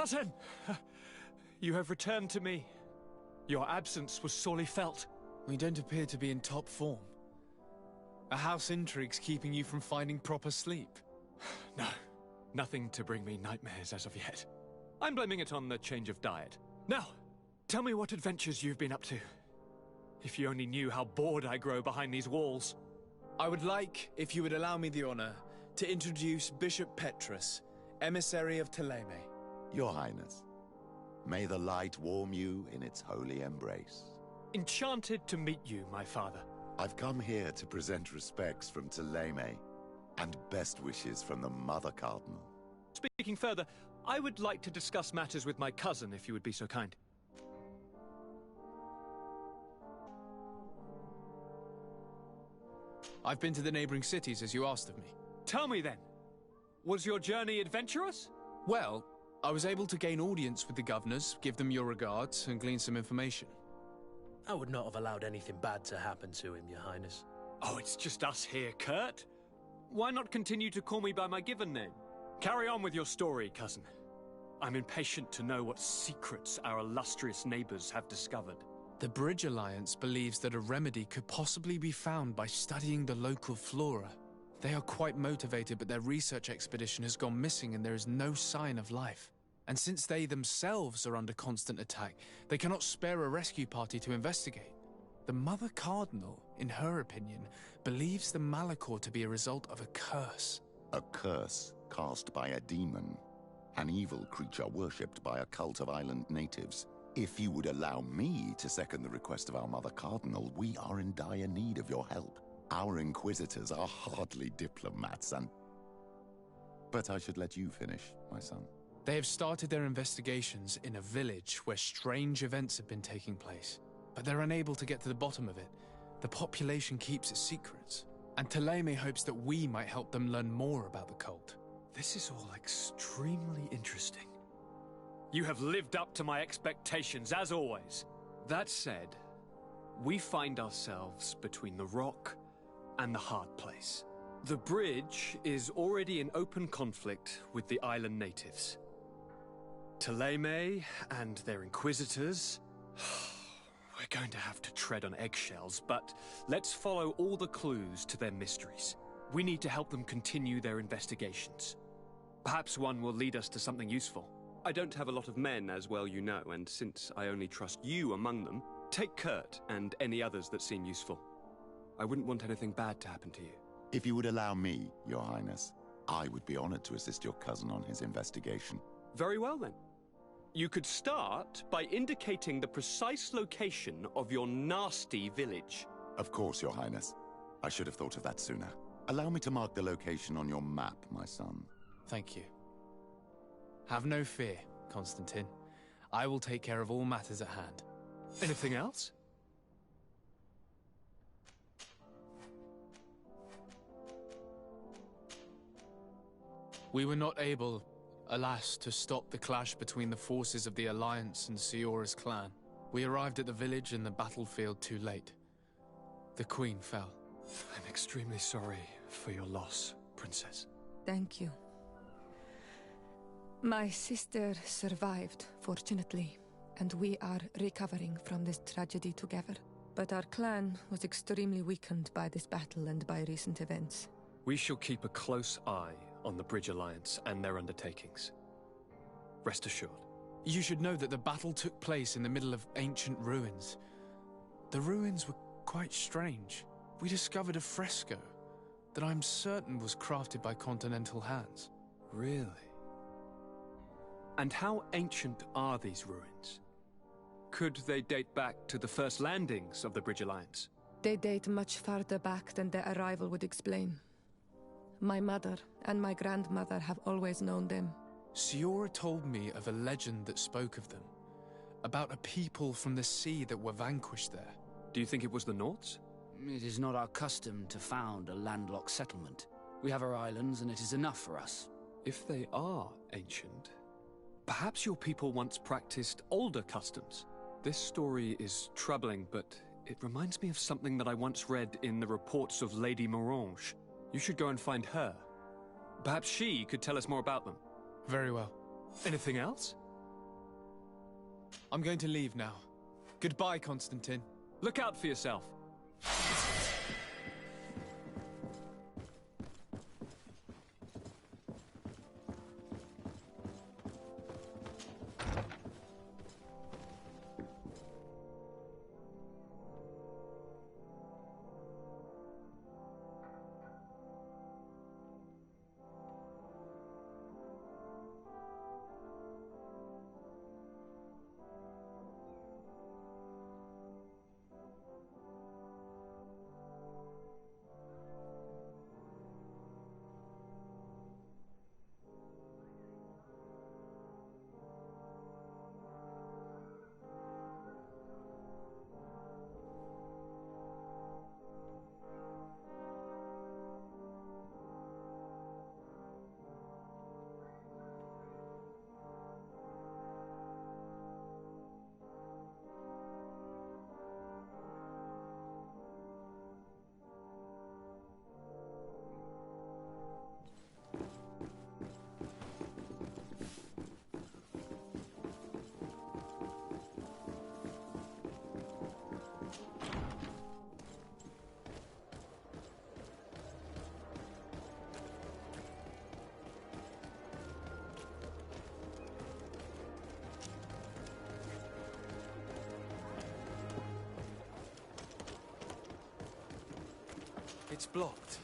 Cousin! You have returned to me. Your absence was sorely felt. We don't appear to be in top form. Are house intrigues keeping you from finding proper sleep? No, nothing to bring me nightmares as of yet. I'm blaming it on the change of diet. Now, tell me what adventures you've been up to. If you only knew how bored I grow behind these walls. I would like, if you would allow me the honor, to introduce Bishop Petrus, emissary of Ptolemy. Your Highness, may the light warm you in its holy embrace. Enchanted to meet you, my father. I've come here to present respects from Ptolemy, and best wishes from the Mother Cardinal. Speaking further, I would like to discuss matters with my cousin, if you would be so kind. I've been to the neighboring cities, as you asked of me. Tell me then, was your journey adventurous? Well, I was able to gain audience with the governors, give them your regards, and glean some information. I would not have allowed anything bad to happen to him, Your Highness. Oh, it's just us here, Kurt. Why not continue to call me by my given name? Carry on with your story, cousin. I'm impatient to know what secrets our illustrious neighbors have discovered. The Bridge Alliance believes that a remedy could possibly be found by studying the local flora. They are quite motivated, but their research expedition has gone missing and there is no sign of life. And since they themselves are under constant attack, they cannot spare a rescue party to investigate. The Mother Cardinal, in her opinion, believes the Malachor to be a result of a curse. A curse cast by a demon, an evil creature worshipped by a cult of island natives. If you would allow me to second the request of our Mother Cardinal, we are in dire need of your help. Our inquisitors are hardly diplomats But I should let you finish, my son. They have started their investigations in a village where strange events have been taking place, but they're unable to get to the bottom of it. The population keeps its secrets, and Ptolemy hopes that we might help them learn more about the cult. This is all extremely interesting. You have lived up to my expectations, as always. That said, we find ourselves between the rock and the hard place. The bridge is already in open conflict with the island natives. Ptolemy and their inquisitors... We're going to have to tread on eggshells, but let's follow all the clues to their mysteries. We need to help them continue their investigations. Perhaps one will lead us to something useful. I don't have a lot of men, as well you know, and since I only trust you among them, take Kurt and any others that seem useful. I wouldn't want anything bad to happen to you. If you would allow me, Your Highness, I would be honored to assist your cousin on his investigation. Very well, then. You could start by indicating the precise location of your nasty village. Of course, Your Highness. I should have thought of that sooner. Allow me to mark the location on your map, my son. Thank you. Have no fear, Constantine. I will take care of all matters at hand. Anything else? We were not able, alas, to stop the clash between the forces of the Alliance and Siora's clan. We arrived at the village and the battlefield too late. The Queen fell. I'm extremely sorry for your loss, Princess. Thank you. My sister survived, fortunately, and we are recovering from this tragedy together. But our clan was extremely weakened by this battle and by recent events. We shall keep a close eye on the Bridge Alliance and their undertakings. Rest assured. You should know that the battle took place in the middle of ancient ruins. The ruins were quite strange. We discovered a fresco that I'm certain was crafted by continental hands. Really? And how ancient are these ruins? Could they date back to the first landings of the Bridge Alliance? They date much farther back than their arrival would explain. My mother and my grandmother have always known them. Siora told me of a legend that spoke of them, about a people from the sea that were vanquished there. Do you think it was the Nauts? It is not our custom to found a landlocked settlement. We have our islands and it is enough for us. If they are ancient, perhaps your people once practiced older customs. This story is troubling, but it reminds me of something that I once read in the reports of Lady Morange. You should go and find her. Perhaps she could tell us more about them. Very well. Anything else? I'm going to leave now. Goodbye, Constantine. Look out for yourself. It's blocked.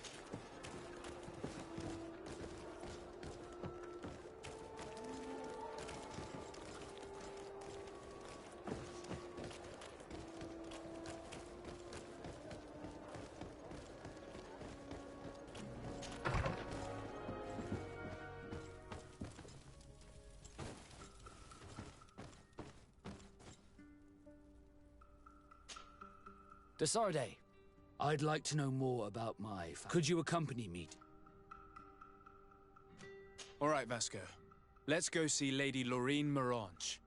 Desarde, I'd like to know more about my family. Could you accompany me? All right, Vasco. Let's go see Lady Laureen Morange.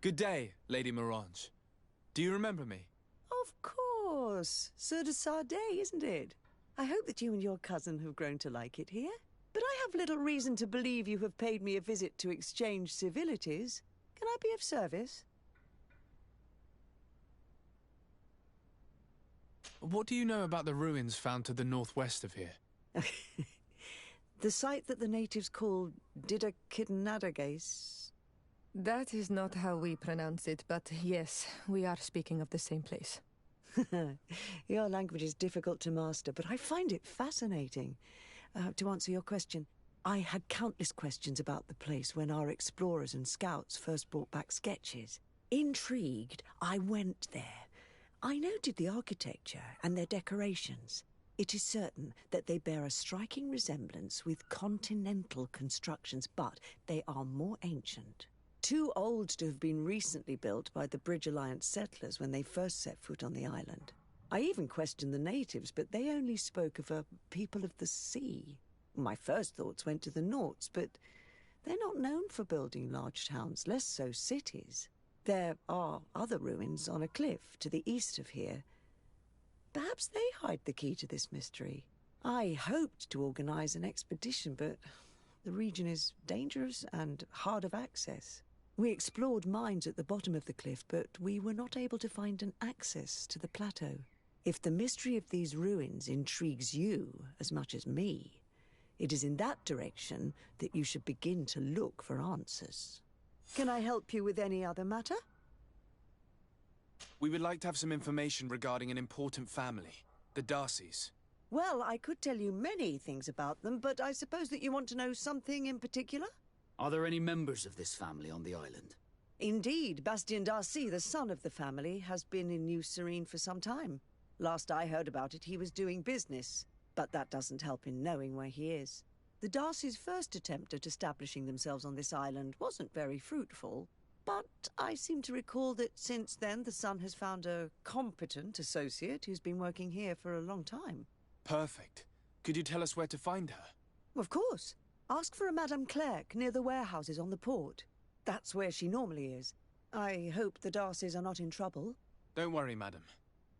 Good day, Lady Morange. Do you remember me? Of course. Sir de Sardet, isn't it? I hope that you and your cousin have grown to like it here. But I have little reason to believe you have paid me a visit to exchange civilities. Can I be of service? What do you know about the ruins found to the northwest of here? The site that the natives call Didakidnadagais. That is not how we pronounce it, but yes, we are speaking of the same place. Your language is difficult to master, but I find it fascinating. To answer your question, I had countless questions about the place when our explorers and scouts first brought back sketches. Intrigued, I went there. I noted the architecture and their decorations. It is certain that they bear a striking resemblance with continental constructions, but they are more ancient. Too old to have been recently built by the Bridge Alliance settlers when they first set foot on the island. I even questioned the natives, but they only spoke of a people of the sea. My first thoughts went to the Nauts, but they're not known for building large towns, less so cities. There are other ruins on a cliff to the east of here. Perhaps they hide the key to this mystery. I hoped to organize an expedition, but the region is dangerous and hard of access. We explored mines at the bottom of the cliff, but we were not able to find an access to the plateau. If the mystery of these ruins intrigues you as much as me, it is in that direction that you should begin to look for answers. Can I help you with any other matter? We would like to have some information regarding an important family, the Darcys. Well, I could tell you many things about them, but I suppose that you want to know something in particular? Are there any members of this family on the island? Indeed, Bastien Darcy, the son of the family, has been in New Serene for some time. Last I heard about it, he was doing business, but that doesn't help in knowing where he is. The Darcys' first attempt at establishing themselves on this island wasn't very fruitful, but I seem to recall that since then the son has found a competent associate who's been working here for a long time. Perfect. Could you tell us where to find her? Of course. Ask for a Madame Clerc near the warehouses on the port. That's where she normally is. I hope the Darcys are not in trouble. Don't worry, madam.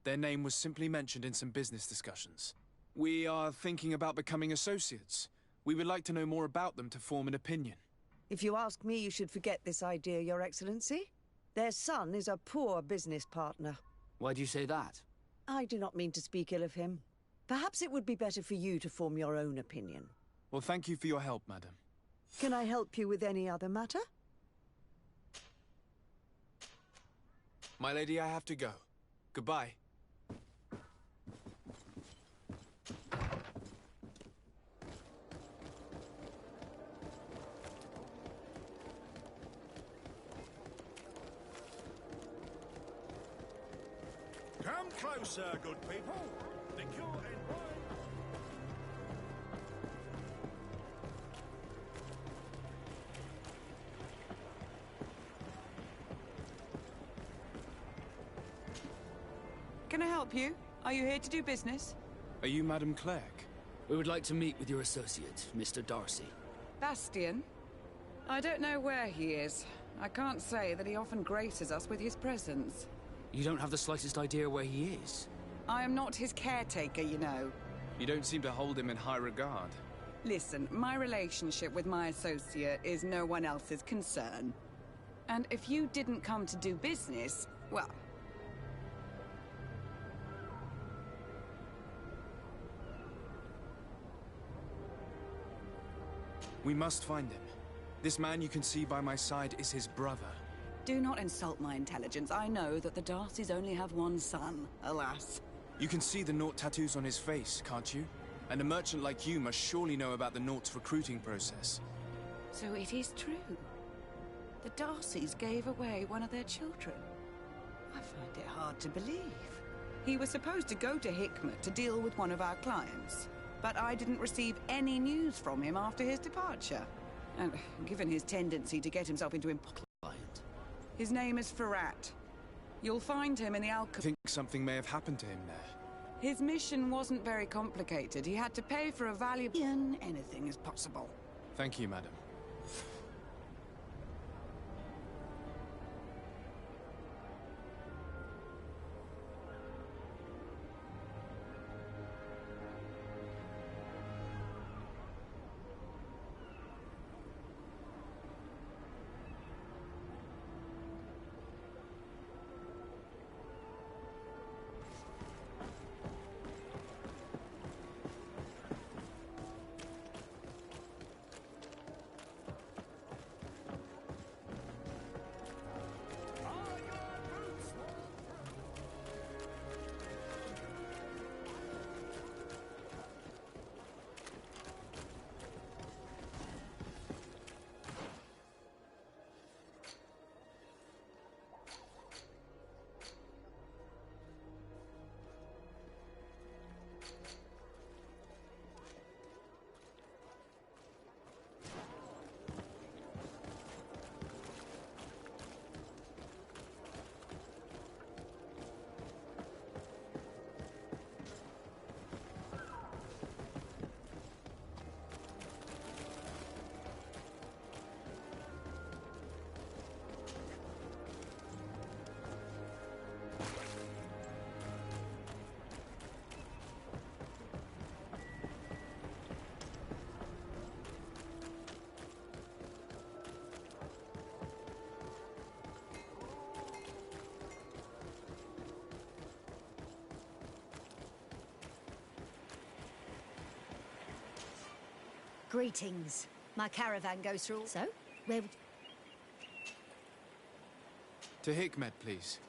Their name was simply mentioned in some business discussions. We are thinking about becoming associates. We would like to know more about them to form an opinion. If you ask me, you should forget this idea, Your Excellency. Their son is a poor business partner. Why do you say that? I do not mean to speak ill of him. Perhaps it would be better for you to form your own opinion. Well, thank you for your help, madam. Can I help you with any other matter? My lady, I have to go. Goodbye. Come closer, good people. Think you're in mine. Can I help you? Are you here to do business? Are you Madame Clerc? We would like to meet with your associate, Mr. Darcy. Bastian? I don't know where he is. I can't say that he often graces us with his presence. You don't have the slightest idea where he is? I am not his caretaker, you know. You don't seem to hold him in high regard. Listen, my relationship with my associate is no one else's concern. And if you didn't come to do business, well... We must find him. This man you can see by my side is his brother. Do not insult my intelligence. I know that the Darcys only have one son, alas. You can see the Naught tattoos on his face, can't you? And a merchant like you must surely know about the Naught's recruiting process. So it is true. The Darcys gave away one of their children. I find it hard to believe. He was supposed to go to Hikmet to deal with one of our clients, but I didn't receive any news from him after his departure. And given his tendency to get himself into Client. His name is Ferrat. You'll find him in the I think something may have happened to him there. His mission wasn't very complicated. He had to pay for a valuable... Anything is possible. Thank you, madam. Greetings. My caravan goes through... So, where would... To Hikmet, please.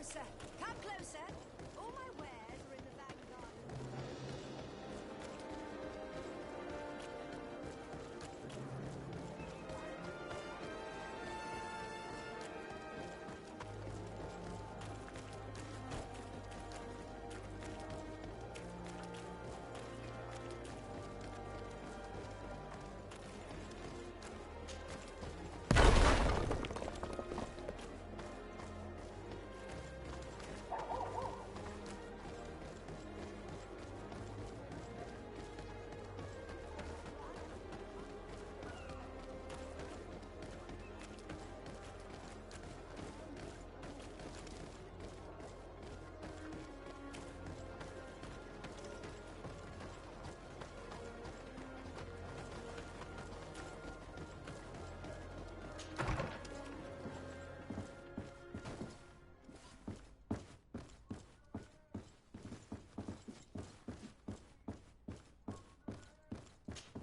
closer. Come closer. All my wares are in the vanguard.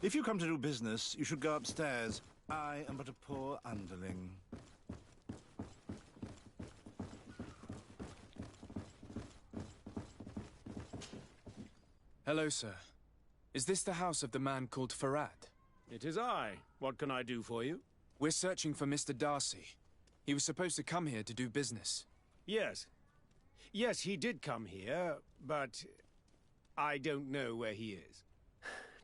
If you come to do business, you should go upstairs. I am but a poor underling. Hello, sir. Is this the house of the man called Farad? It is I. What can I do for you? We're searching for Mr. Darcy. He was supposed to come here to do business. Yes. Yes, he did come here, but I don't know where he is.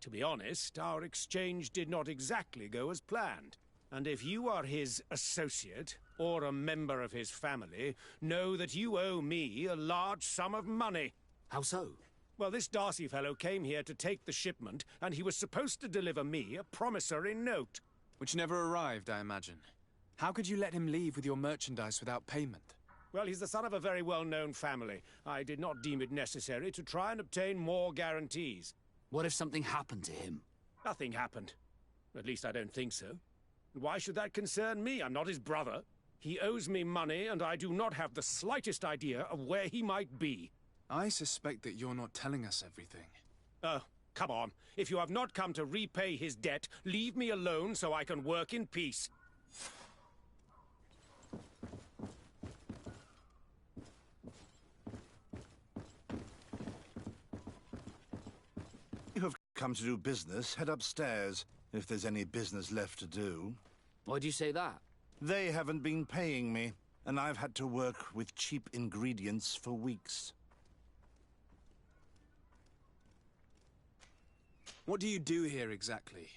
To be honest, our exchange did not exactly go as planned. And if you are his associate, or a member of his family, know that you owe me a large sum of money. How so? Well, this Darcy fellow came here to take the shipment, and he was supposed to deliver me a promissory note. Which never arrived, I imagine. How could you let him leave with your merchandise without payment? Well, he's the son of a very well-known family. I did not deem it necessary to try and obtain more guarantees. What if something happened to him? Nothing happened. At least I don't think so. Why should that concern me? I'm not his brother. He owes me money, and I do not have the slightest idea of where he might be. I suspect that you're not telling us everything. Oh, come on. If you have not come to repay his debt, leave me alone so I can work in peace. You have come to do business, head upstairs, if there's any business left to do. Why do you say that? They haven't been paying me, and I've had to work with cheap ingredients for weeks. What do you do here exactly?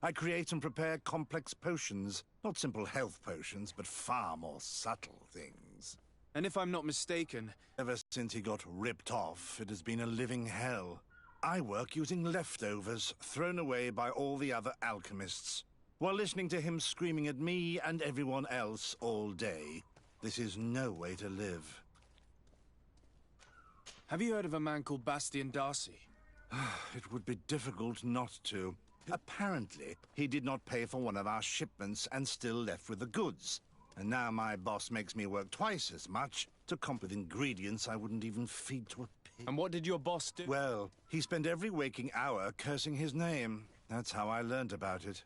I create and prepare complex potions. Not simple health potions, but far more subtle things. And if I'm not mistaken... Ever since he got ripped off, it has been a living hell. I work using leftovers thrown away by all the other alchemists, while listening to him screaming at me and everyone else all day. This is no way to live. Have you heard of a man called Bastian Darcy? It would be difficult not to. Apparently, he did not pay for one of our shipments and still left with the goods. And now my boss makes me work twice as much to comp with ingredients I wouldn't even feed to a pig. And what did your boss do? Well, he spent every waking hour cursing his name. That's how I learned about it.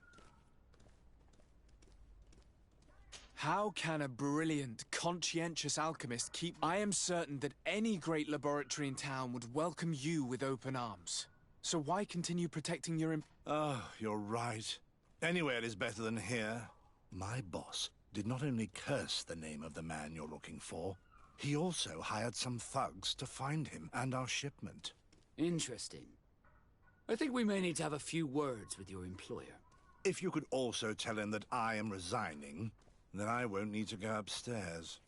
How can a brilliant, conscientious alchemist keep... I am certain that any great laboratory in town would welcome you with open arms. So why continue protecting your... Oh, you're right. Anywhere is better than here. My boss did not only curse the name of the man you're looking for, he also hired some thugs to find him and our shipment. Interesting. I think we may need to have a few words with your employer. If you could also tell him that I am resigning, then I won't need to go upstairs.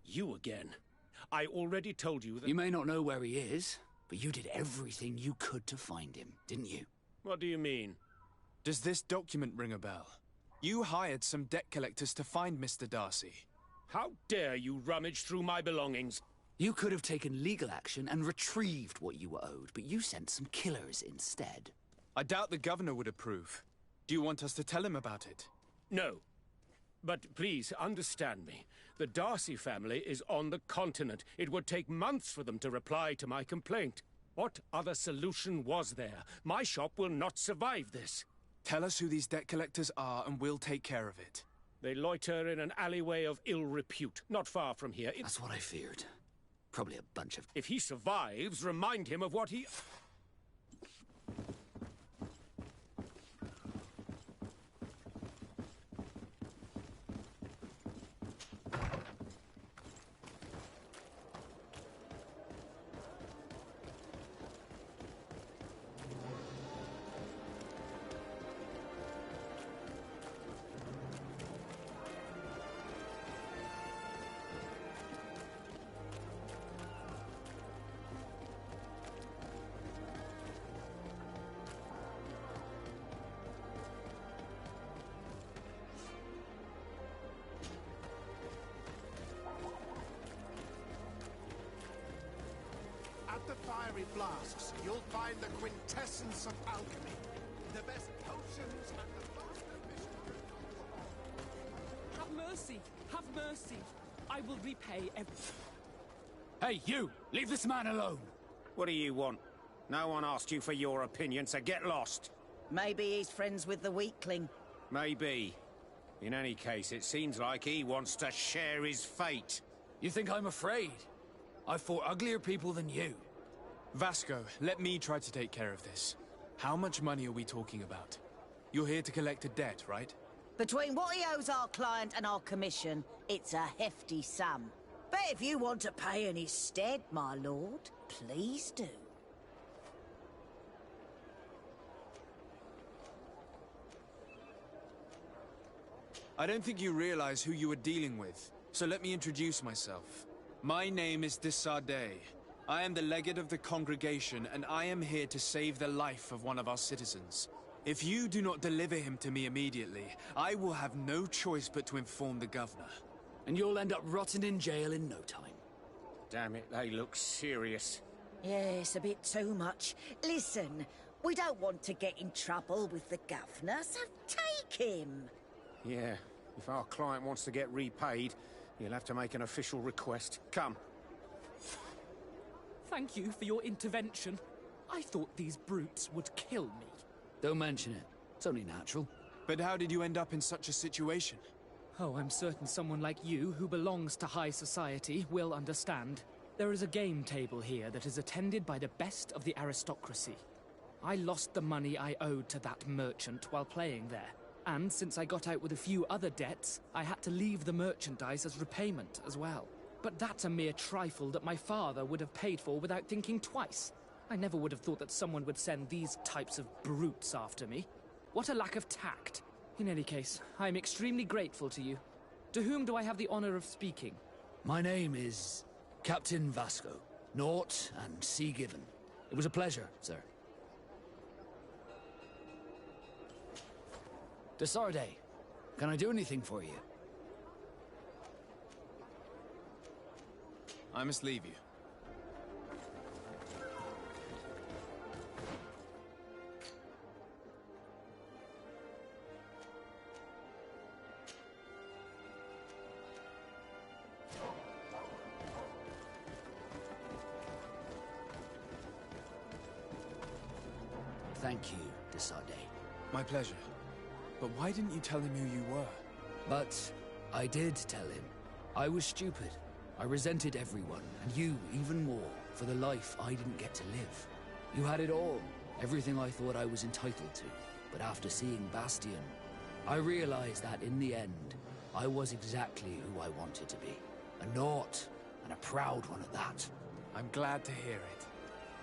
You again. I already told you that... You may not know where he is, but you did everything you could to find him, didn't you? What do you mean? Does this document ring a bell? You hired some debt collectors to find Mr. Darcy. How dare you rummage through my belongings? You could have taken legal action and retrieved what you were owed, but you sent some killers instead. I doubt the governor would approve. Do you want us to tell him about it? No. But please, understand me. The Darcy family is on the continent. It would take months for them to reply to my complaint. What other solution was there? My shop will not survive this. Tell us who these debt collectors are and we'll take care of it. They loiter in an alleyway of ill repute, not far from here. That's what I feared. Probably a bunch of... If he survives, remind him of what he... At the fiery flasks, you'll find the quintessence of alchemy. The best potions and the master mystery. Have mercy! Have mercy! I will repay every... Hey, you! Leave this man alone! What do you want? No one asked you for your opinion, so get lost. Maybe he's friends with the weakling. Maybe. In any case, it seems like he wants to share his fate. You think I'm afraid? I've fought uglier people than you. Vasco, let me try to take care of this. How much money are we talking about? You're here to collect a debt, right? Between what he owes our client and our commission, it's a hefty sum. But if you want to pay in his stead, my lord, please do. I don't think you realize who you are dealing with, so let me introduce myself. My name is de Sardet. I am the legate of the congregation, and I am here to save the life of one of our citizens. If you do not deliver him to me immediately, I will have no choice but to inform the governor. And you'll end up rotting in jail in no time. Damn it, they look serious. Yes, a bit too much. Listen, we don't want to get in trouble with the governor, so take him. Yeah, if our client wants to get repaid, you'll have to make an official request. Come. Thank you for your intervention. I thought these brutes would kill me. Don't mention it. It's only natural. But how did you end up in such a situation? Oh, I'm certain someone like you, who belongs to high society, will understand. There is a game table here that is attended by the best of the aristocracy. I lost the money I owed to that merchant while playing there. And since I got out with a few other debts, I had to leave the merchandise as repayment as well. But that's a mere trifle that my father would have paid for without thinking twice. I never would have thought that someone would send these types of brutes after me. What a lack of tact. In any case, I am extremely grateful to you. To whom do I have the honor of speaking? My name is Captain Vasco. Naught and sea given. It was a pleasure, sir. De Sardet, can I do anything for you? I must leave you. Thank you, de Sardet. My pleasure. But why didn't you tell him who you were? But I did tell him. I was stupid. I resented everyone, and you even more, for the life I didn't get to live. You had it all, everything I thought I was entitled to. But after seeing Bastion, I realized that in the end, I was exactly who I wanted to be. A naught, and a proud one at that. I'm glad to hear it.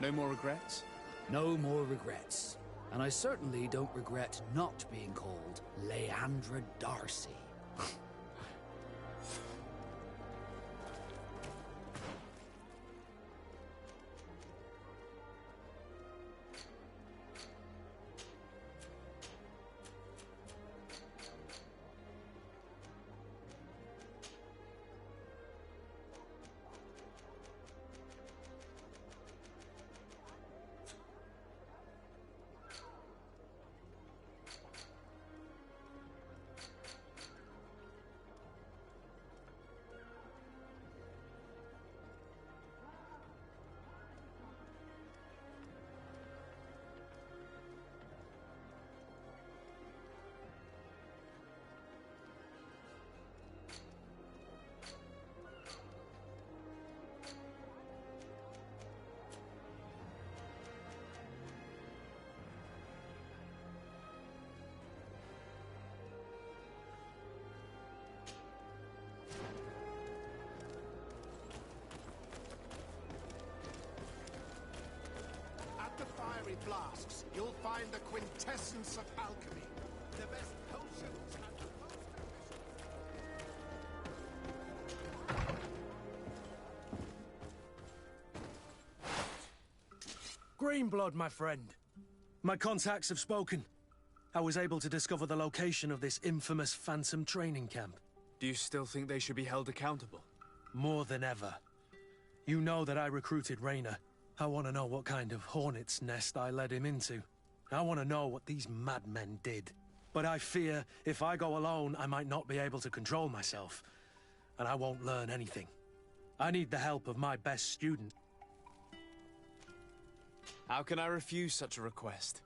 No more regrets? No more regrets. And I certainly don't regret not being called Leandra Darcy. Greenblood, my friend. My contacts have spoken. I was able to discover the location of this infamous Phantom training camp. Do you still think they should be held accountable? More than ever. You know that I recruited Raynor. I want to know what kind of hornet's nest I led him into. I want to know what these madmen did. But I fear if I go alone, I might not be able to control myself. And I won't learn anything. I need the help of my best student. How can I refuse such a request?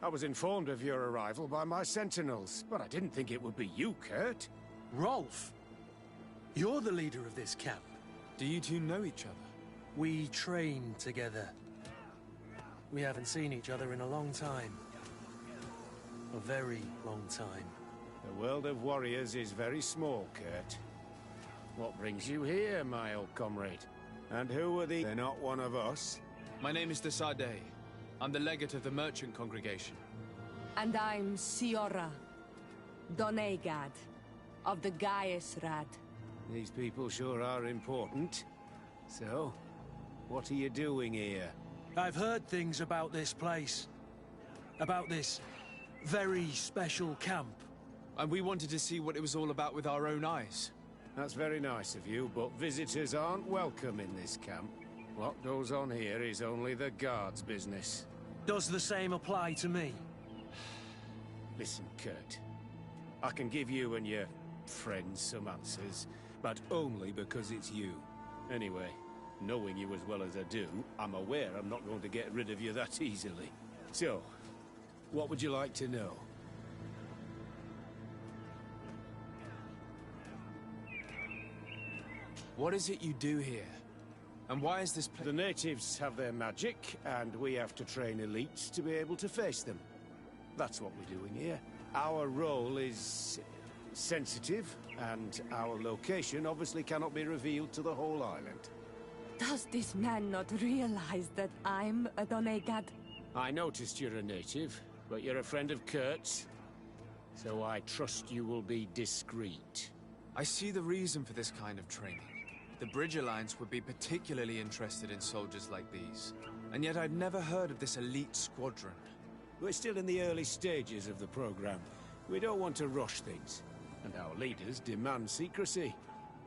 I was informed of your arrival by my sentinels, but I didn't think it would be you, Kurt. Rolf? You're the leader of this camp. Do you two know each other? We train together. We haven't seen each other in a long time. A very long time. The world of warriors is very small, Kurt. What brings you here, my old comrade? And who are they're not one of us? My name is Desade. I'm the legate of the merchant congregation. And I'm Siora, Donegad, of the Gaius Rad. These people sure are important. So, what are you doing here? I've heard things about this place. About this very special camp. And we wanted to see what it was all about with our own eyes. That's very nice of you, but visitors aren't welcome in this camp. What goes on here is only the guards' business. Does the same apply to me? Listen, Kurt. I can give you and your friends some answers, but only because it's you. Anyway, knowing you as well as I do, I'm aware I'm not going to get rid of you that easily. So, what would you like to know? What is it you do here? And why is this place? The natives have their magic, and we have to train elites to be able to face them. That's what we're doing here. Our role is sensitive, and our location obviously cannot be revealed to the whole island. Does this man not realize that I'm a Donegad? I noticed you're a native, but you're a friend of Kurt's, so I trust you will be discreet. I see the reason for this kind of training. The Bridge Alliance would be particularly interested in soldiers like these. And yet I'd never heard of this elite squadron. We're still in the early stages of the program. We don't want to rush things. And our leaders demand secrecy.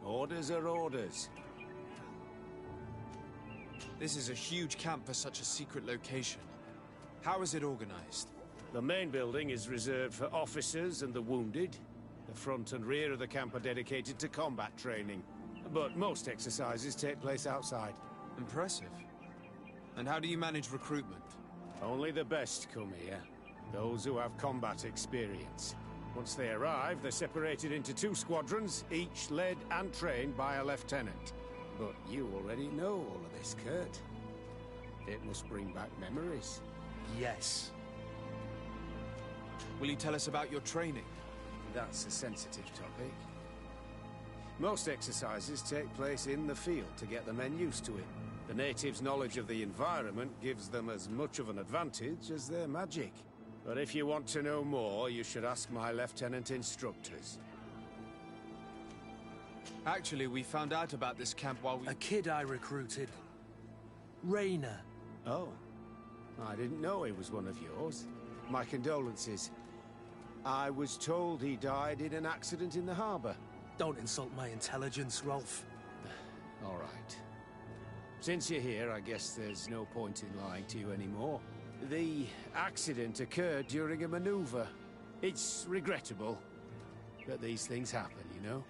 Orders are orders. This is a huge camp for such a secret location. How is it organized? The main building is reserved for officers and the wounded. The front and rear of the camp are dedicated to combat training. But most exercises take place outside. Impressive. And how do you manage recruitment? Only the best come here. Those who have combat experience. Once they arrive, they're separated into 2 squadrons, each led and trained by a lieutenant. But you already know all of this, Kurt. It must bring back memories. Yes. Will you tell us about your training? That's a sensitive topic. Most exercises take place in the field to get the men used to it. The natives' knowledge of the environment gives them as much of an advantage as their magic. But if you want to know more, you should ask my lieutenant instructors. Actually, we found out about this camp while we... A kid I recruited. Rainer. Oh. I didn't know he was one of yours. My condolences. I was told he died in an accident in the harbor. Don't insult my intelligence, Rolf. All right. Since you're here, I guess there's no point in lying to you anymore. The accident occurred during a maneuver. It's regrettable, but these things happen, you know?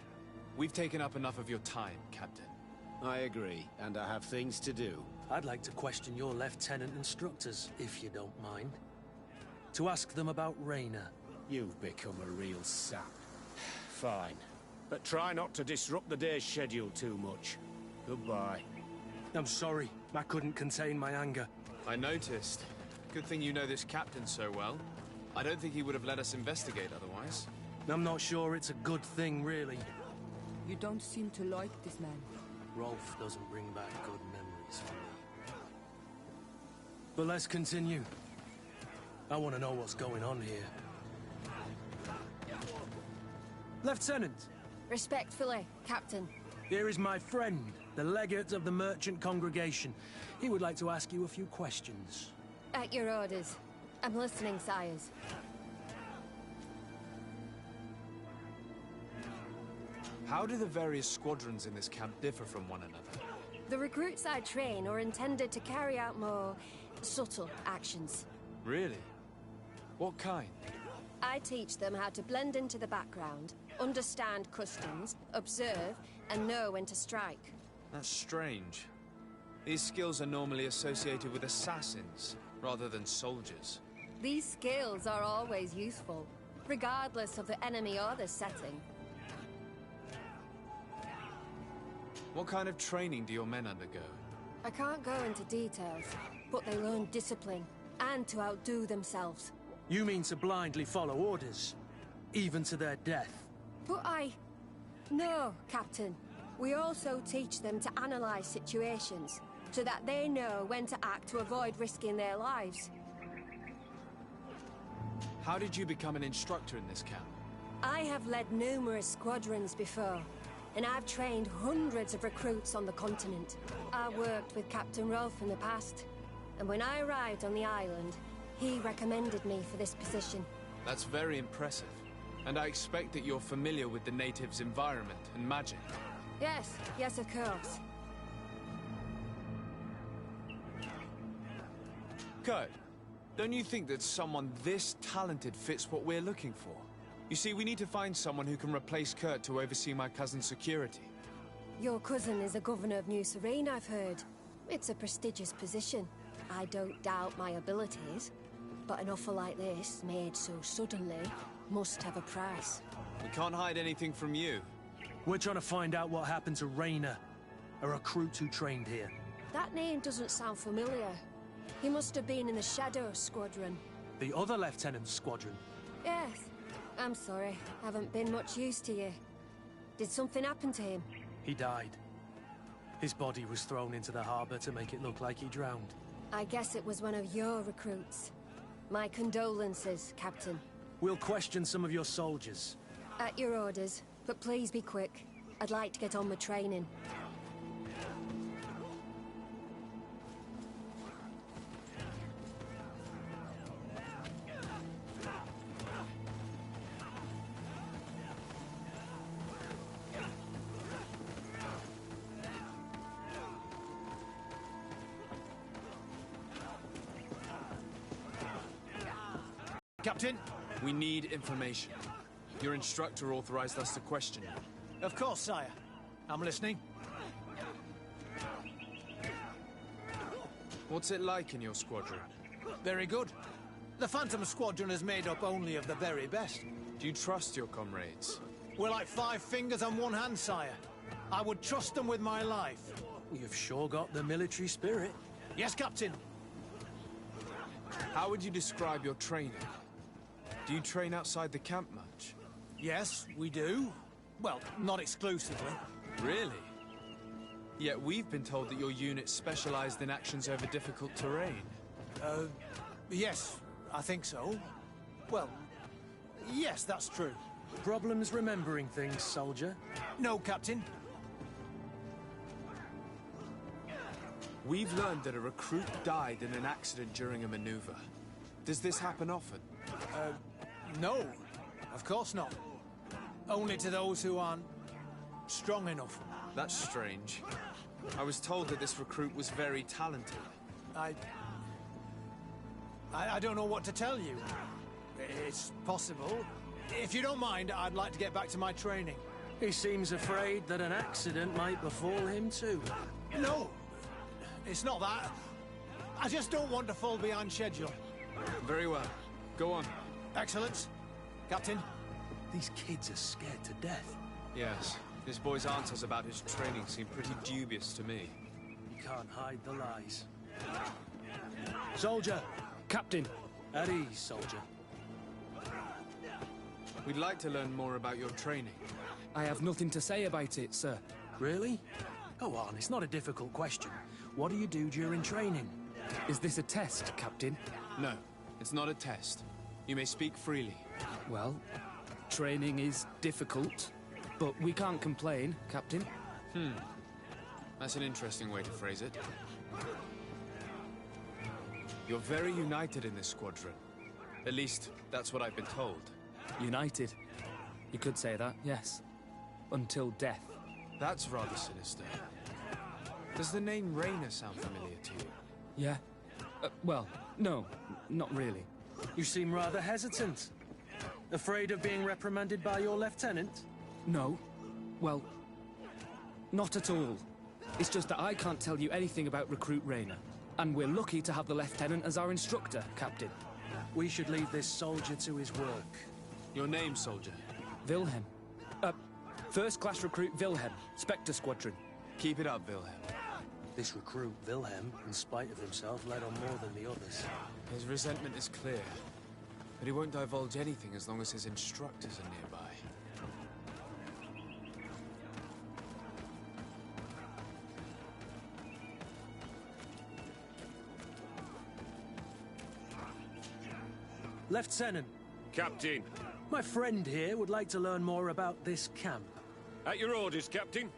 We've taken up enough of your time, Captain. I agree, and I have things to do. I'd like to question your lieutenant instructors, if you don't mind. To ask them about Rainer. You've become a real sap. Fine. But try not to disrupt the day's schedule too much. Goodbye. I'm sorry. I couldn't contain my anger. I noticed. Good thing you know this captain so well. I don't think he would have let us investigate otherwise. I'm not sure it's a good thing, really. You don't seem to like this man. Rolf doesn't bring back good memories for me. But let's continue. I want to know what's going on here. Lieutenant! Respectfully, Captain. Here is my friend, the legate of the merchant congregation. He would like to ask you a few questions. At your orders. I'm listening, sires. How do the various squadrons in this camp differ from one another? The recruits I train are intended to carry out more subtle actions. Really? What kind? I teach them how to blend into the background, understand customs, observe, and know when to strike. That's strange. These skills are normally associated with assassins, rather than soldiers. These skills are always useful, regardless of the enemy or the setting. What kind of training do your men undergo? I can't go into details, but they learn discipline, and to outdo themselves. You mean to blindly follow orders? Even to their death? But No, Captain. We also teach them to analyze situations, so that they know when to act to avoid risking their lives. How did you become an instructor in this camp? I have led numerous squadrons before, and I've trained hundreds of recruits on the continent. I worked with Captain Rolfe in the past, and when I arrived on the island, he recommended me for this position. That's very impressive. And I expect that you're familiar with the natives' environment and magic. Yes, of course. Kurt, don't you think that someone this talented fits what we're looking for? You see, we need to find someone who can replace Kurt to oversee my cousin's security. Your cousin is a governor of New Serene, I've heard. It's a prestigious position. I don't doubt my abilities, but an offer like this, made so suddenly, must have a price. We can't hide anything from you. We're trying to find out what happened to Rainer, a recruit who trained here. That name doesn't sound familiar. He must have been in the Shadow Squadron. The other lieutenant's squadron? Yes. I'm sorry. Haven't been much use to you. Did something happen to him? He died. His body was thrown into the harbor to make it look like he drowned. I guess it was one of your recruits. My condolences, Captain. We'll question some of your soldiers. At your orders, but please be quick. I'd like to get on with training. Captain? We need information. Your instructor authorized us to question you. Of course, sire. I'm listening. What's it like in your squadron? Very good. The Phantom Squadron is made up only of the very best. Do you trust your comrades? We're like 5 fingers on one hand, sire. I would trust them with my life. You've sure got the military spirit. Yes, Captain. How would you describe your training? Do you train outside the camp much? Yes, we do. Well, not exclusively. Really? Yet we've been told that your unit specialized in actions over difficult terrain. Yes, I think so. Well, yes, that's true. Problems remembering things, soldier? No, Captain. We've learned that a recruit died in an accident during a maneuver. Does this happen often? No, of course not. Only to those who aren't strong enough. That's strange. I was told that this recruit was very talented. I don't know what to tell you. It's possible. If you don't mind, I'd like to get back to my training. He seems afraid that an accident might befall him too. No, it's not that. I just don't want to fall behind schedule. Very well. Go on. Excellence. Captain. These kids are scared to death. Yes. This boy's answers about his training seem pretty dubious to me. You can't hide the lies. Soldier! Captain! At ease, soldier. We'd like to learn more about your training. I have nothing to say about it, sir. Really? Go on, it's not a difficult question. What do you do during training? Is this a test, Captain? No, it's not a test. You may speak freely. Well, training is difficult, but we can't complain, Captain. That's an interesting way to phrase it. You're very united in this squadron. At least, that's what I've been told. United. You could say that, yes. Until death. That's rather sinister. Does the name Rainer sound familiar to you? Yeah. Well, no, not really. You seem rather hesitant. Afraid of being reprimanded by your lieutenant? No. Well, not at all. It's just that I can't tell you anything about Recruit Rainer. And we're lucky to have the lieutenant as our instructor, Captain. We should leave this soldier to his work. Your name, soldier? Wilhelm. First-class recruit Wilhelm, Spectre Squadron. Keep it up, Wilhelm. This recruit, Wilhelm, in spite of himself, led on more than the others. His resentment is clear, but he won't divulge anything as long as his instructors are nearby. Lieutenant. Captain. My friend here would like to learn more about this camp. At your orders, Captain.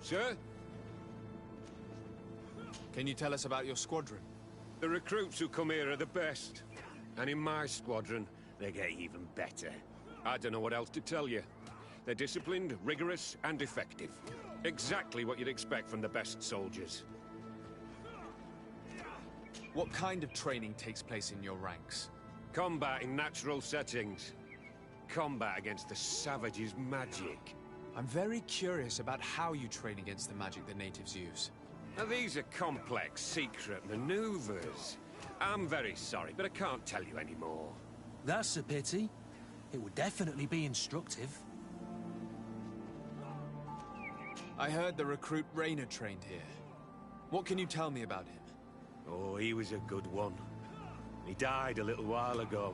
Sir? Can you tell us about your squadron? The recruits who come here are the best. And in my squadron, they get even better. I don't know what else to tell you. They're disciplined, rigorous, and effective. Exactly what you'd expect from the best soldiers. What kind of training takes place in your ranks? Combat in natural settings. Combat against the savages' magic. I'm very curious about how you train against the magic the natives use. Now, these are complex, secret maneuvers. I'm very sorry, but I can't tell you anymore. That's a pity. It would definitely be instructive. I heard the recruit Rainer trained here. What can you tell me about him? Oh, he was a good one. He died a little while ago.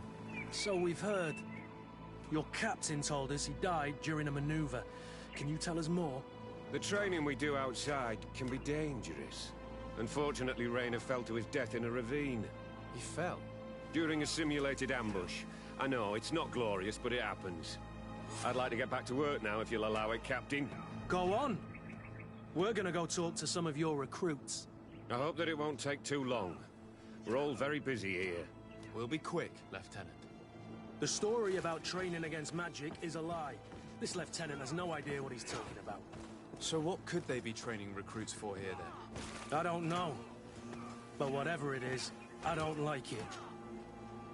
So we've heard. Your captain told us he died during a maneuver. Can you tell us more? The training we do outside can be dangerous. Unfortunately, Rainer fell to his death in a ravine. He fell? During a simulated ambush. I know, it's not glorious, but it happens. I'd like to get back to work now, if you'll allow it, Captain. Go on. We're gonna go talk to some of your recruits. I hope that it won't take too long. We're all very busy here. We'll be quick, Lieutenant. The story about training against magic is a lie. This lieutenant has no idea what he's talking about. So what could they be training recruits for here, then? I don't know. But whatever it is, I don't like it.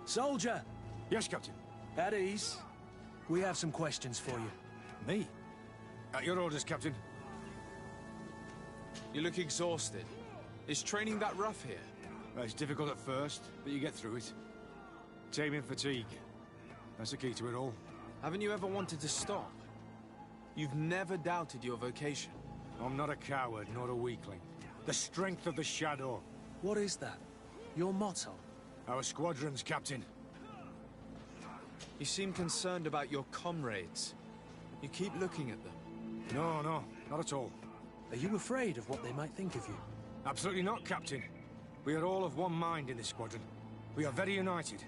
Soldier! Yes, Captain. At ease. We have some questions for you. Me? At your orders, Captain. You look exhausted. Is training that rough here? Well, it's difficult at first, but you get through it. Taming fatigue. That's the key to it all. Haven't you ever wanted to stop? You've never doubted your vocation. I'm not a coward, nor a weakling. The strength of the Shadow. What is that? Your motto? Our squadron's captain. You seem concerned about your comrades. You keep looking at them. No, not at all. Are you afraid of what they might think of you? Absolutely not, Captain. We are all of one mind in this squadron. We are very united.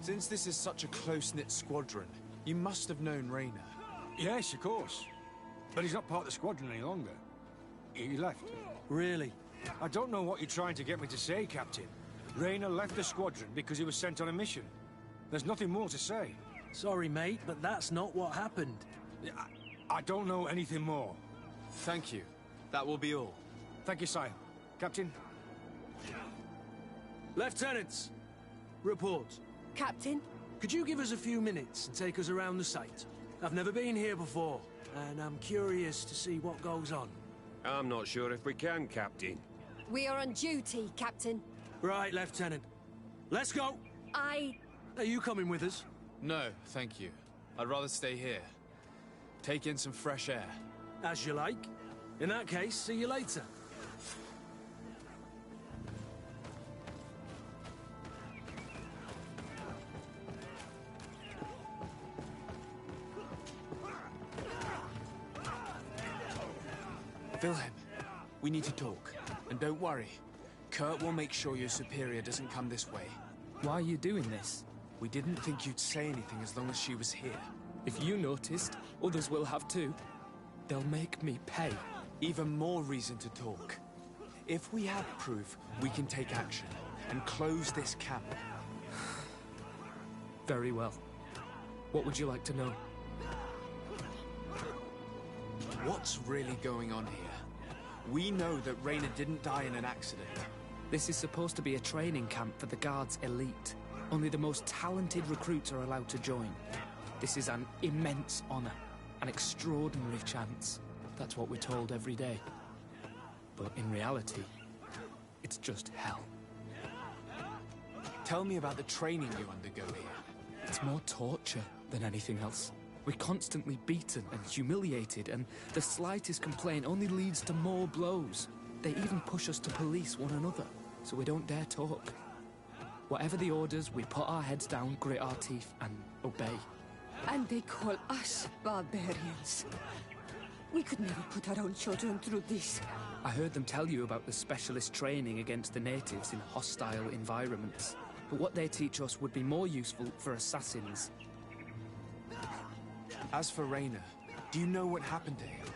Since this is such a close-knit squadron, you must have known Rainer. Yes, of course. But he's not part of the squadron any longer. He left. Really? I don't know what you're trying to get me to say, Captain. Rainer left the squadron because he was sent on a mission. There's nothing more to say. Sorry, mate, but that's not what happened. I don't know anything more. Thank you. That will be all. Thank you, sire. Captain? Lieutenants! Report. Captain? Could you give us a few minutes and take us around the site? I've never been here before, and I'm curious to see what goes on. I'm not sure if we can, Captain. We are on duty, Captain. Right, Lieutenant. Let's go! Are you coming with us? No, thank you. I'd rather stay here. Take in some fresh air. As you like. In that case, see you later. Wilhelm, we need to talk. And don't worry. Kurt will make sure your superior doesn't come this way. Why are you doing this? We didn't think you'd say anything as long as she was here. If you noticed, others will have too. They'll make me pay. Even more reason to talk. If we have proof, we can take action and close this camp. Very well. What would you like to know? What's really going on here? We know that Rainer didn't die in an accident. This is supposed to be a training camp for the Guard's elite. Only the most talented recruits are allowed to join. This is an immense honor, an extraordinary chance. That's what we're told every day. But in reality, it's just hell. Tell me about the training you undergo here. It's more torture than anything else. We're constantly beaten and humiliated, and the slightest complaint only leads to more blows. They even push us to police one another, so we don't dare talk. Whatever the orders, we put our heads down, grit our teeth, and obey. And they call us barbarians. We could never put our own children through this. I heard them tell you about the specialist training against the natives in hostile environments. But what they teach us would be more useful for assassins. As for Raynor, do you know what happened to him?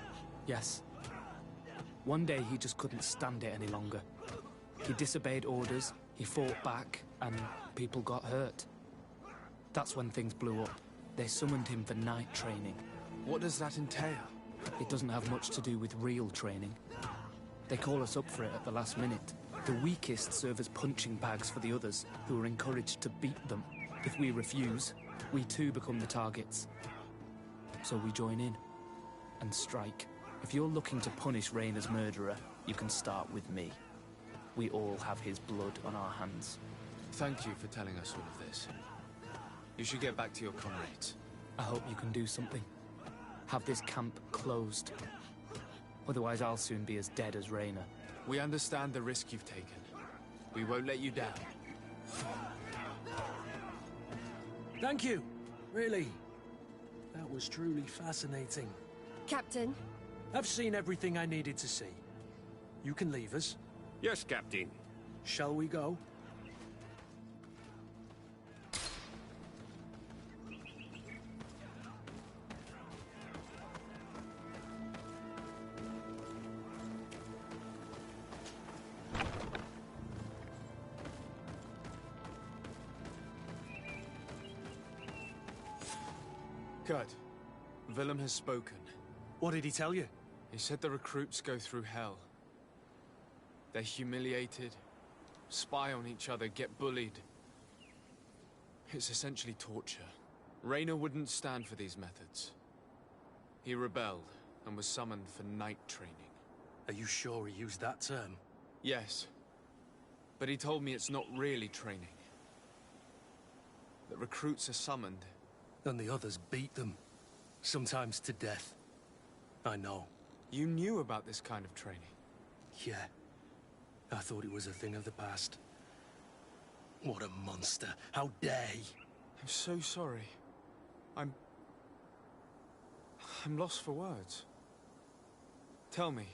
Yes. One day he just couldn't stand it any longer. He disobeyed orders, he fought back, and people got hurt. That's when things blew up. They summoned him for night training. What does that entail? It doesn't have much to do with real training. They call us up for it at the last minute. The weakest serve as punching bags for the others, who are encouraged to beat them. If we refuse, we too become the targets. So we join in and strike. If you're looking to punish Raynor's murderer, you can start with me. We all have his blood on our hands. Thank you for telling us all of this. You should get back to your comrades. I hope you can do something. Have this camp closed. Otherwise I'll soon be as dead as Raynor. We understand the risk you've taken. We won't let you down. Thank you. Really. That was truly fascinating. Captain? I've seen everything I needed to see. You can leave us. Yes, Captain. Shall we go? Good. Willem has spoken. What did he tell you? He said the recruits go through hell. They're humiliated, spy on each other, get bullied. It's essentially torture. Raynor wouldn't stand for these methods. He rebelled and was summoned for night training. Are you sure he used that term? Yes. But he told me it's not really training. The recruits are summoned. And the others beat them. Sometimes to death. I know. You knew about this kind of training? Yeah. I thought it was a thing of the past. What a monster. How dare he? I'm so sorry. I'm lost for words. Tell me,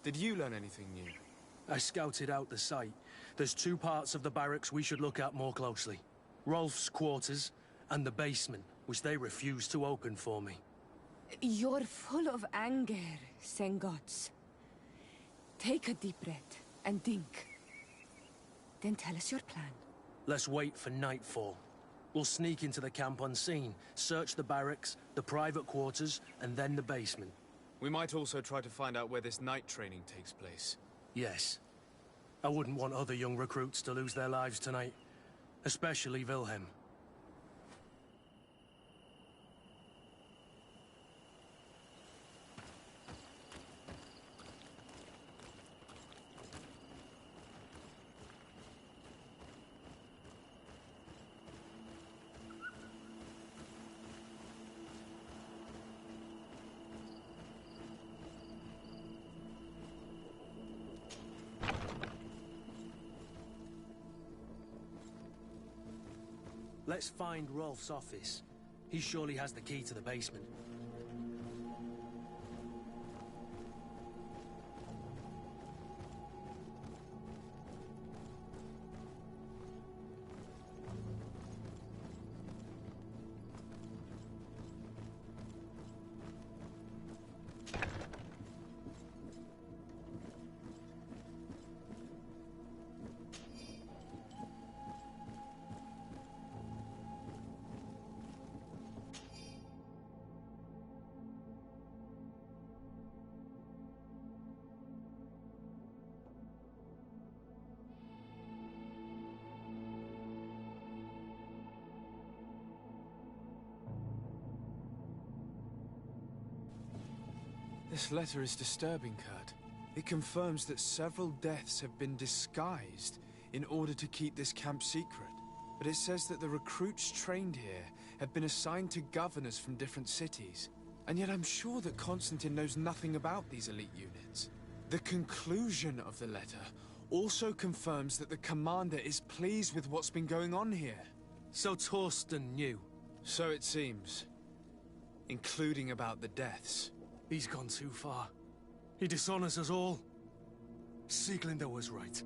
did you learn anything new? I scouted out the site. There's two parts of the barracks we should look at more closely. Rolf's quarters and the basement, which they refused to open for me. You're full of anger, Sengots. Take a deep breath and think. Then tell us your plan. Let's wait for nightfall. We'll sneak into the camp unseen, search the barracks, the private quarters, and then the basement. We might also try to find out where this night training takes place. Yes. I wouldn't want other young recruits to lose their lives tonight. Especially Wilhelm. Let's find Rolf's office. He surely has the key to the basement. This letter is disturbing, Kurt. It confirms that several deaths have been disguised in order to keep this camp secret. But it says that the recruits trained here have been assigned to governors from different cities. And yet I'm sure that Constantine knows nothing about these elite units. The conclusion of the letter also confirms that the commander is pleased with what's been going on here. So Torsten knew? So it seems. Including about the deaths. He's gone too far. He dishonors us all. Sieglinde was right.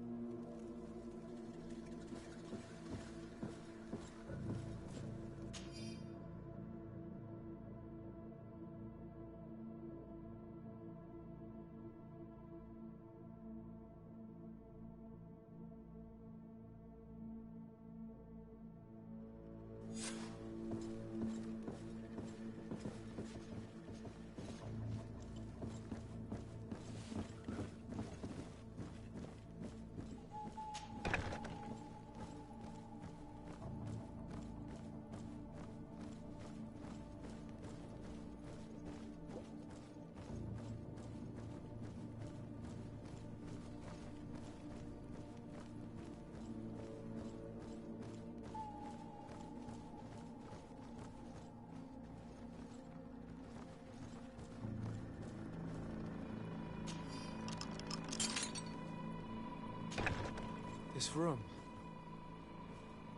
This room.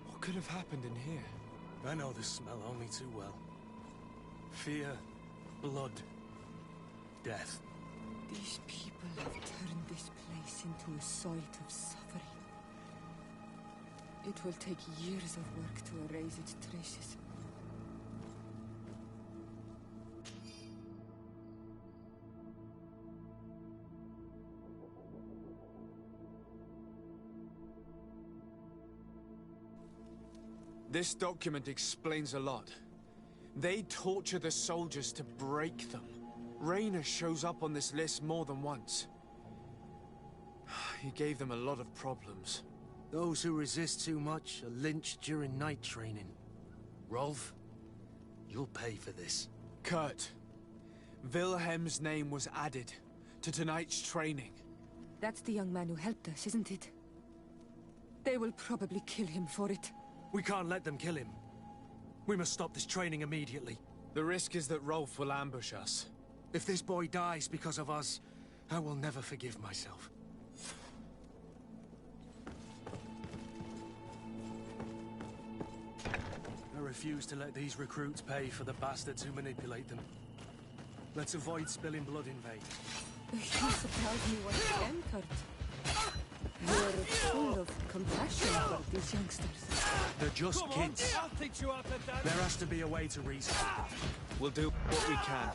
What could have happened in here? I know this smell only too well. Fear, blood, death. These people have turned this place into a site of suffering. It will take years of work to erase its traces. This document explains a lot. They torture the soldiers to break them. Raynor shows up on this list more than once. He gave them a lot of problems. Those who resist too much are lynched during night training. Rolf, you'll pay for this. Kurt, Wilhelm's name was added to tonight's training. That's the young man who helped us, isn't it? They will probably kill him for it. We can't let them kill him. We must stop this training immediately. The risk is that Rolf will ambush us. If this boy dies because of us, I will never forgive myself. I refuse to let these recruits pay for the bastards who manipulate them. Let's avoid spilling blood in vain. You surprised me once again, Kurt. You're full of compassion for these youngsters. They're just kids. There has to be a way to reason. We'll do what we can.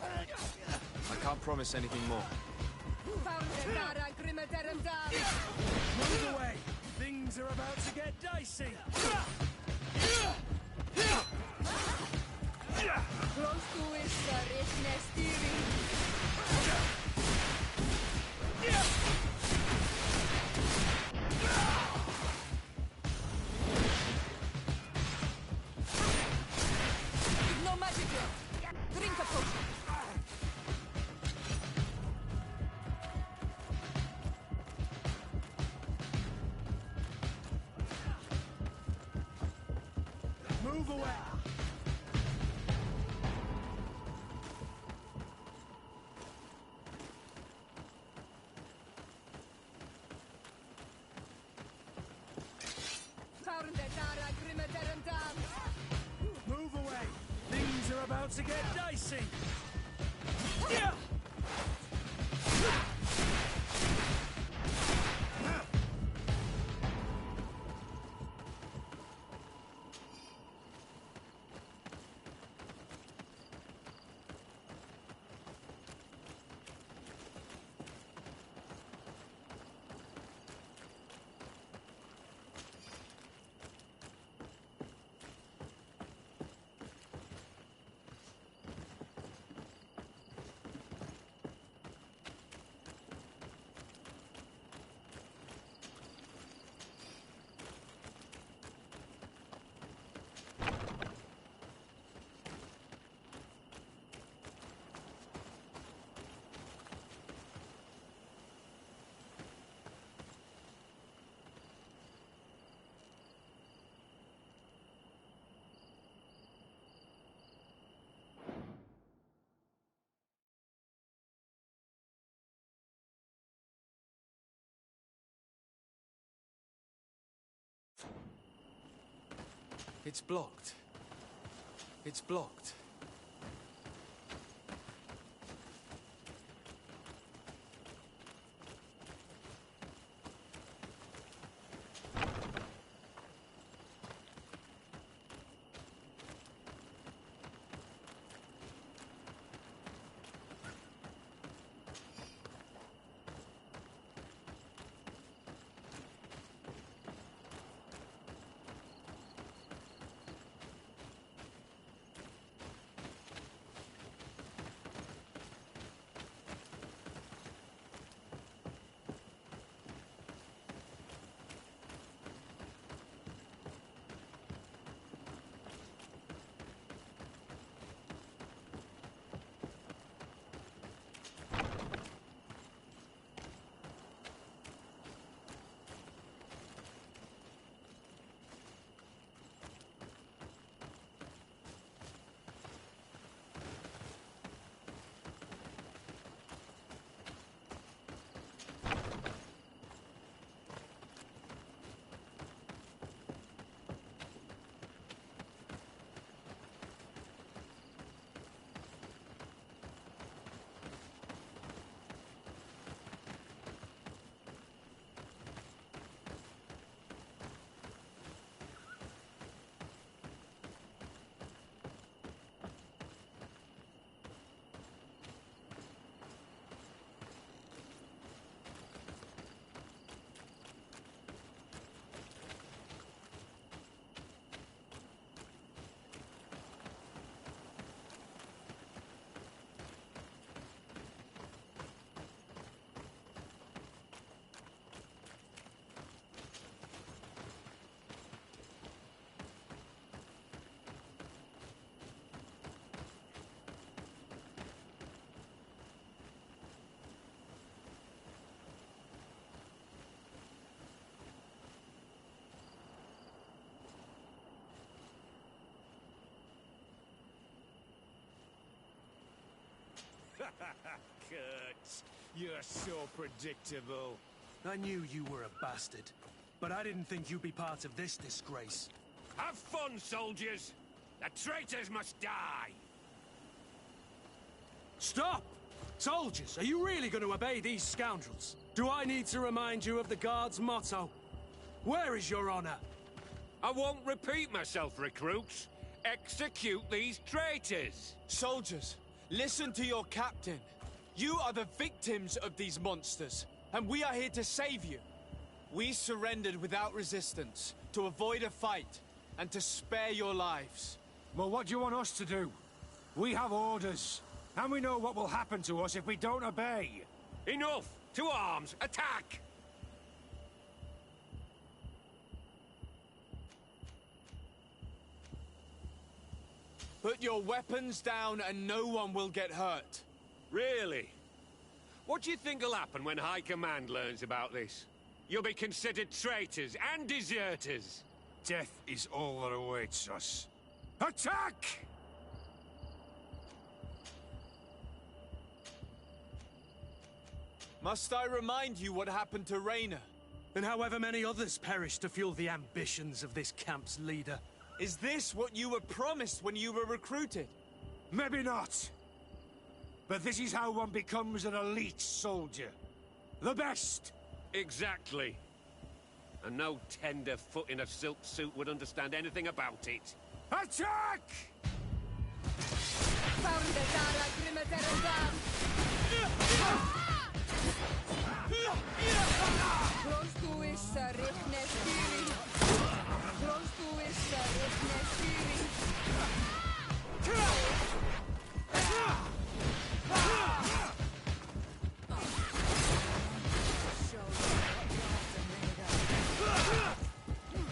I can't promise anything more. Move away! Things are about to get dicey! Close to it, sir. It's steering. No magic here. Drink a potion. Move away! Move away! Things are about to get dicey! It's blocked. It's blocked. Kurt, you're so predictable. I knew you were a bastard, but I didn't think you'd be part of this disgrace. Have fun, soldiers! The traitors must die! Stop! Soldiers, are you really going to obey these scoundrels? Do I need to remind you of the Guard's motto? Where is your honor? I won't repeat myself, recruits. Execute these traitors! Soldiers, listen to your captain. You are the victims of these monsters, and we are here to save you. We surrendered without resistance, to avoid a fight, and to spare your lives. Well, what do you want us to do? We have orders, and we know what will happen to us if we don't obey. Enough! To arms! Attack! Put your weapons down and no one will get hurt. Really? What do you think will happen when High Command learns about this? You'll be considered traitors and deserters. Death is all that awaits us. Attack! Must I remind you what happened to Raina? And however many others perished to fuel the ambitions of this camp's leader. Is this what you were promised when you were recruited? Maybe not. But this is how one becomes an elite soldier. The best! Exactly. And no tenderfoot in a silk suit would understand anything about it. Attack!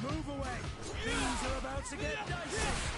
Move away! Things are about to get dicey!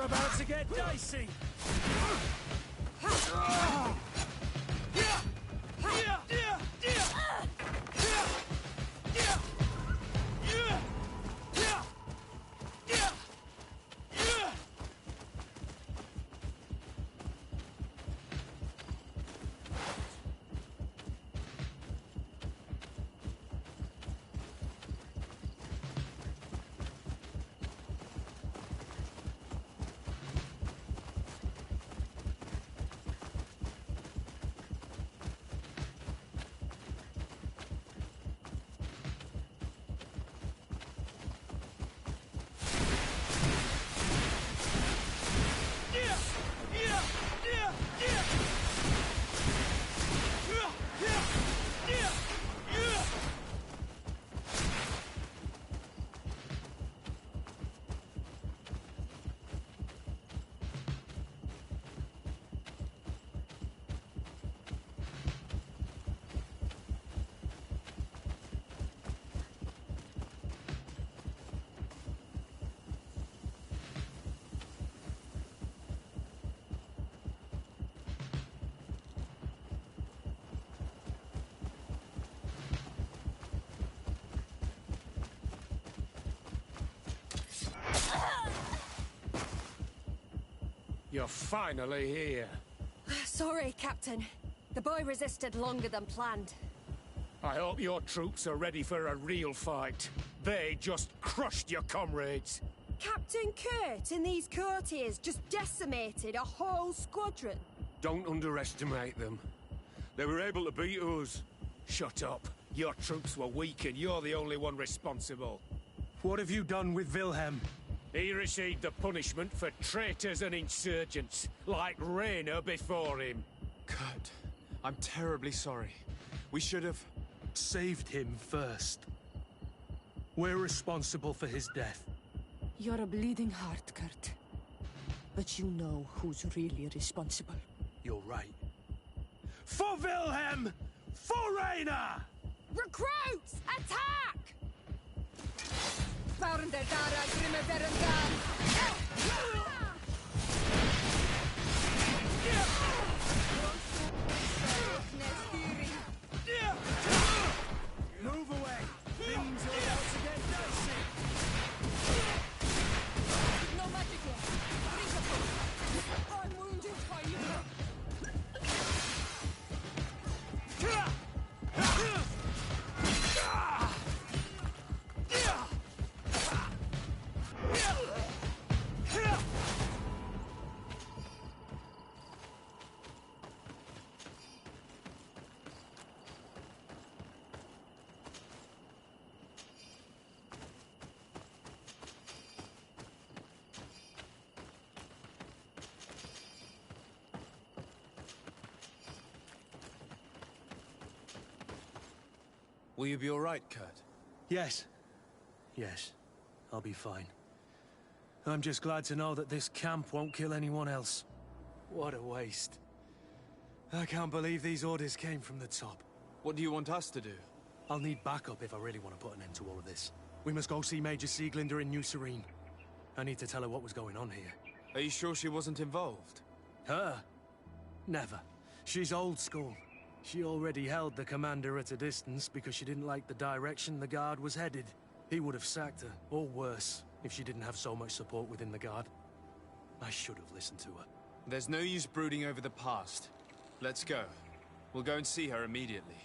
about to get dicey. You're finally here. Sorry, Captain. The boy resisted longer than planned. I hope your troops are ready for a real fight. They just crushed your comrades. Captain Kurt and these courtiers just decimated a whole squadron. Don't underestimate them. They were able to beat us. Shut up. Your troops were weak and you're the only one responsible. What have you done with Wilhelm? He received the punishment for traitors and insurgents, like Rayner before him. Kurt, I'm terribly sorry. We should have... saved him first. We're responsible for his death. You're a bleeding heart, Kurt. But you know who's really responsible. You're right. For Wilhelm! For Rayner! Recruits! Attack! Move away! Things are about to get dicey! No magic here! Bring the book! I'm wounded by you! Will you be all right, Kurt? Yes. Yes. I'll be fine. I'm just glad to know that this camp won't kill anyone else. What a waste. I can't believe these orders came from the top. What do you want us to do? I'll need backup if I really want to put an end to all of this. We must go see Major Sieglinder in New Serene. I need to tell her what was going on here. Are you sure she wasn't involved? Her? Never. She's old school. She already held the commander at a distance because she didn't like the direction the Guard was headed. He would have sacked her, or worse, if she didn't have so much support within the Guard. I should have listened to her. There's no use brooding over the past. Let's go. We'll go and see her immediately.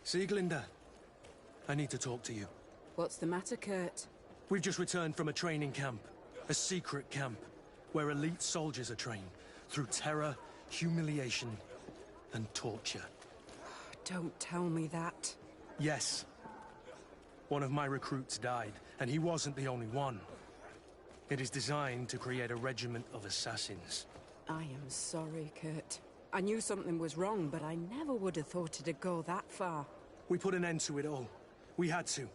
Sieglinder, I need to talk to you. What's the matter, Kurt? We've just returned from a training camp. A secret camp, where elite soldiers are trained through terror, humiliation, and torture. Don't tell me that. Yes. One of my recruits died, and he wasn't the only one. It is designed to create a regiment of assassins. I am sorry, Kurt. I knew something was wrong, but I never would have thought it'd go that far. We put an end to it all. We had to.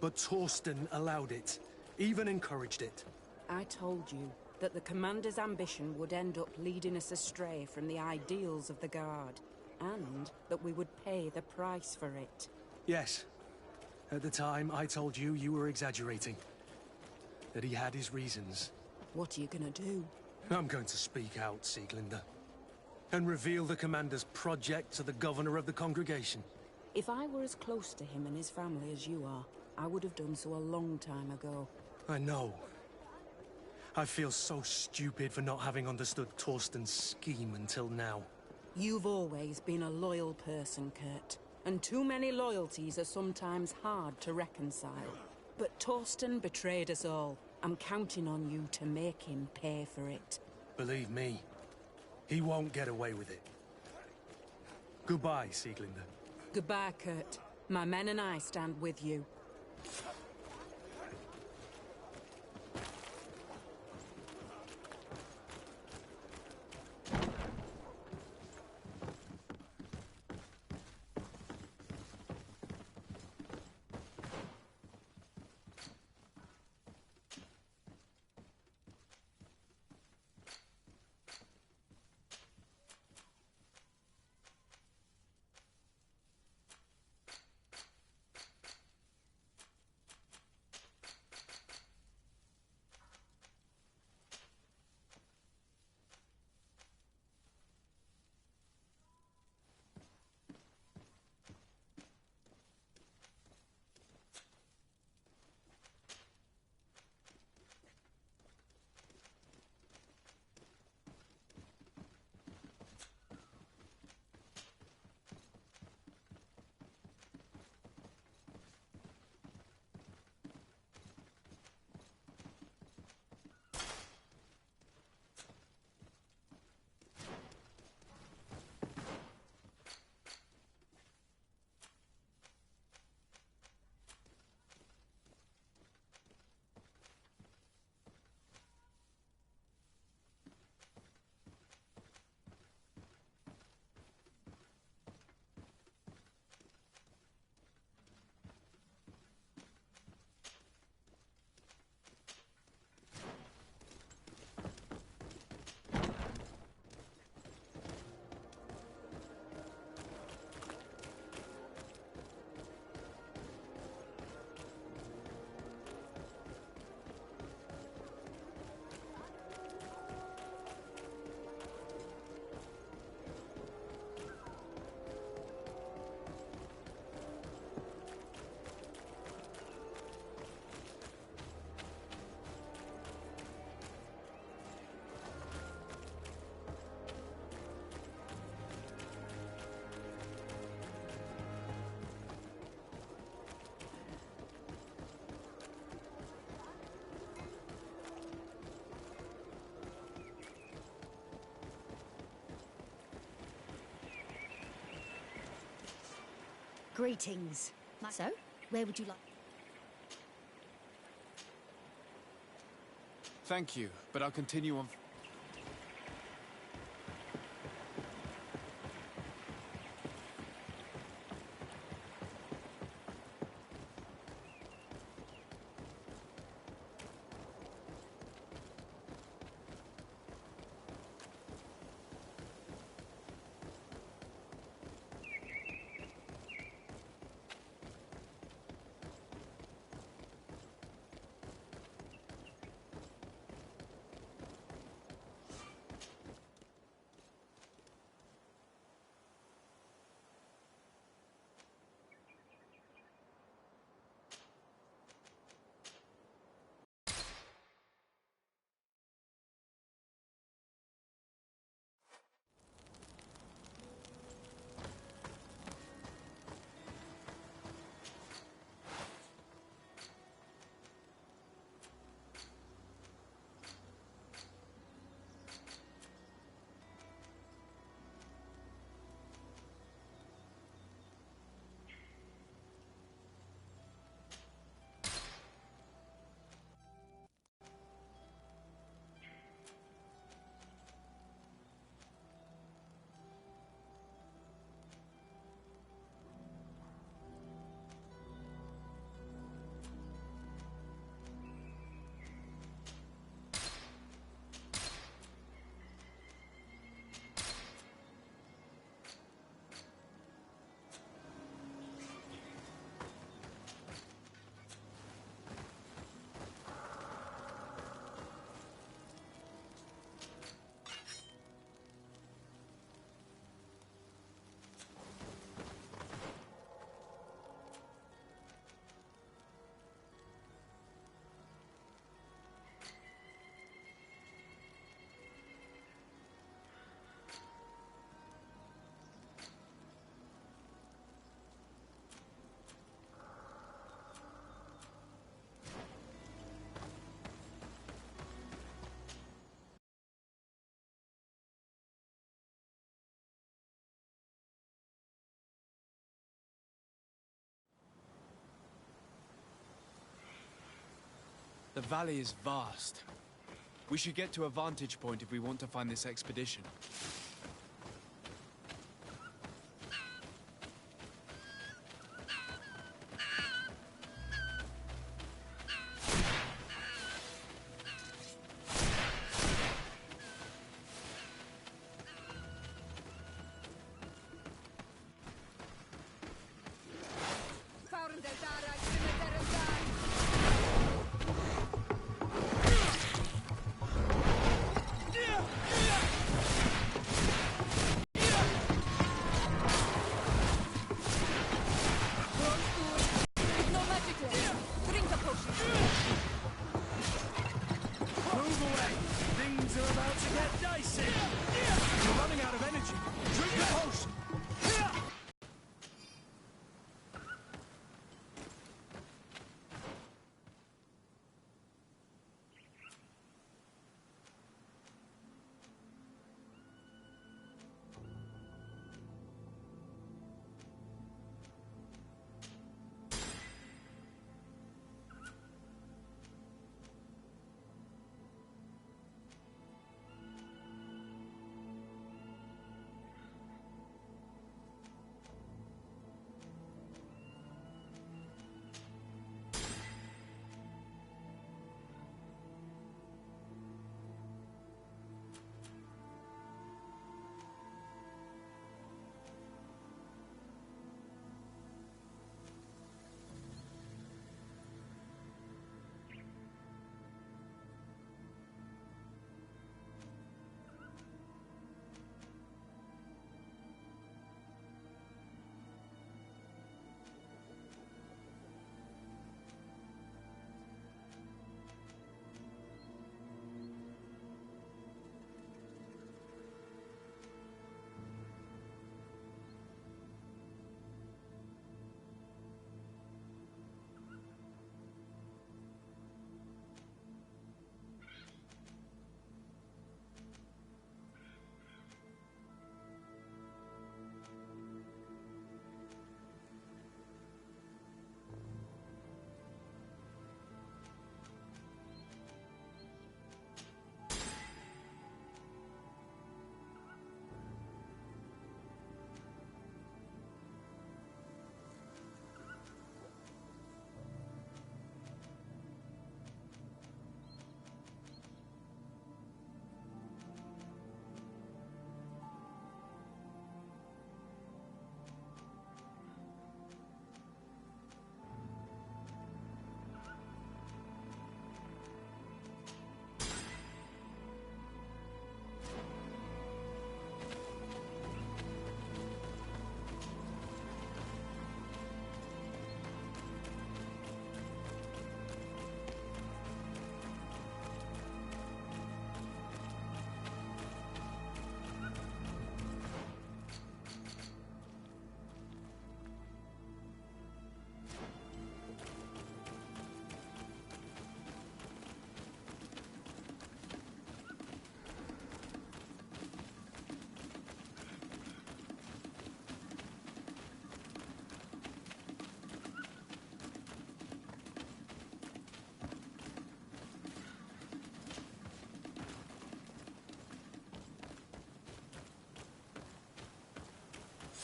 But Torsten allowed it, even encouraged it. I told you that the Commander's ambition would end up leading us astray from the ideals of the Guard, and that we would pay the price for it. Yes. At the time, I told you you were exaggerating. That he had his reasons. What are you gonna do? I'm going to speak out, Sieglinde. And reveal the Commander's project to the Governor of the Congregation. If I were as close to him and his family as you are, I would have done so a long time ago. I know. I feel so stupid for not having understood Torsten's scheme until now. You've always been a loyal person, Kurt. And too many loyalties are sometimes hard to reconcile. But Torsten betrayed us all. I'm counting on you to make him pay for it. Believe me, he won't get away with it. Goodbye, Sieglinde. Goodbye, Kurt. My men and I stand with you. Greetings. So, where would you like? Thank you, but I'll continue on. valley is vast. We should get to a vantage point if we want to find this expedition.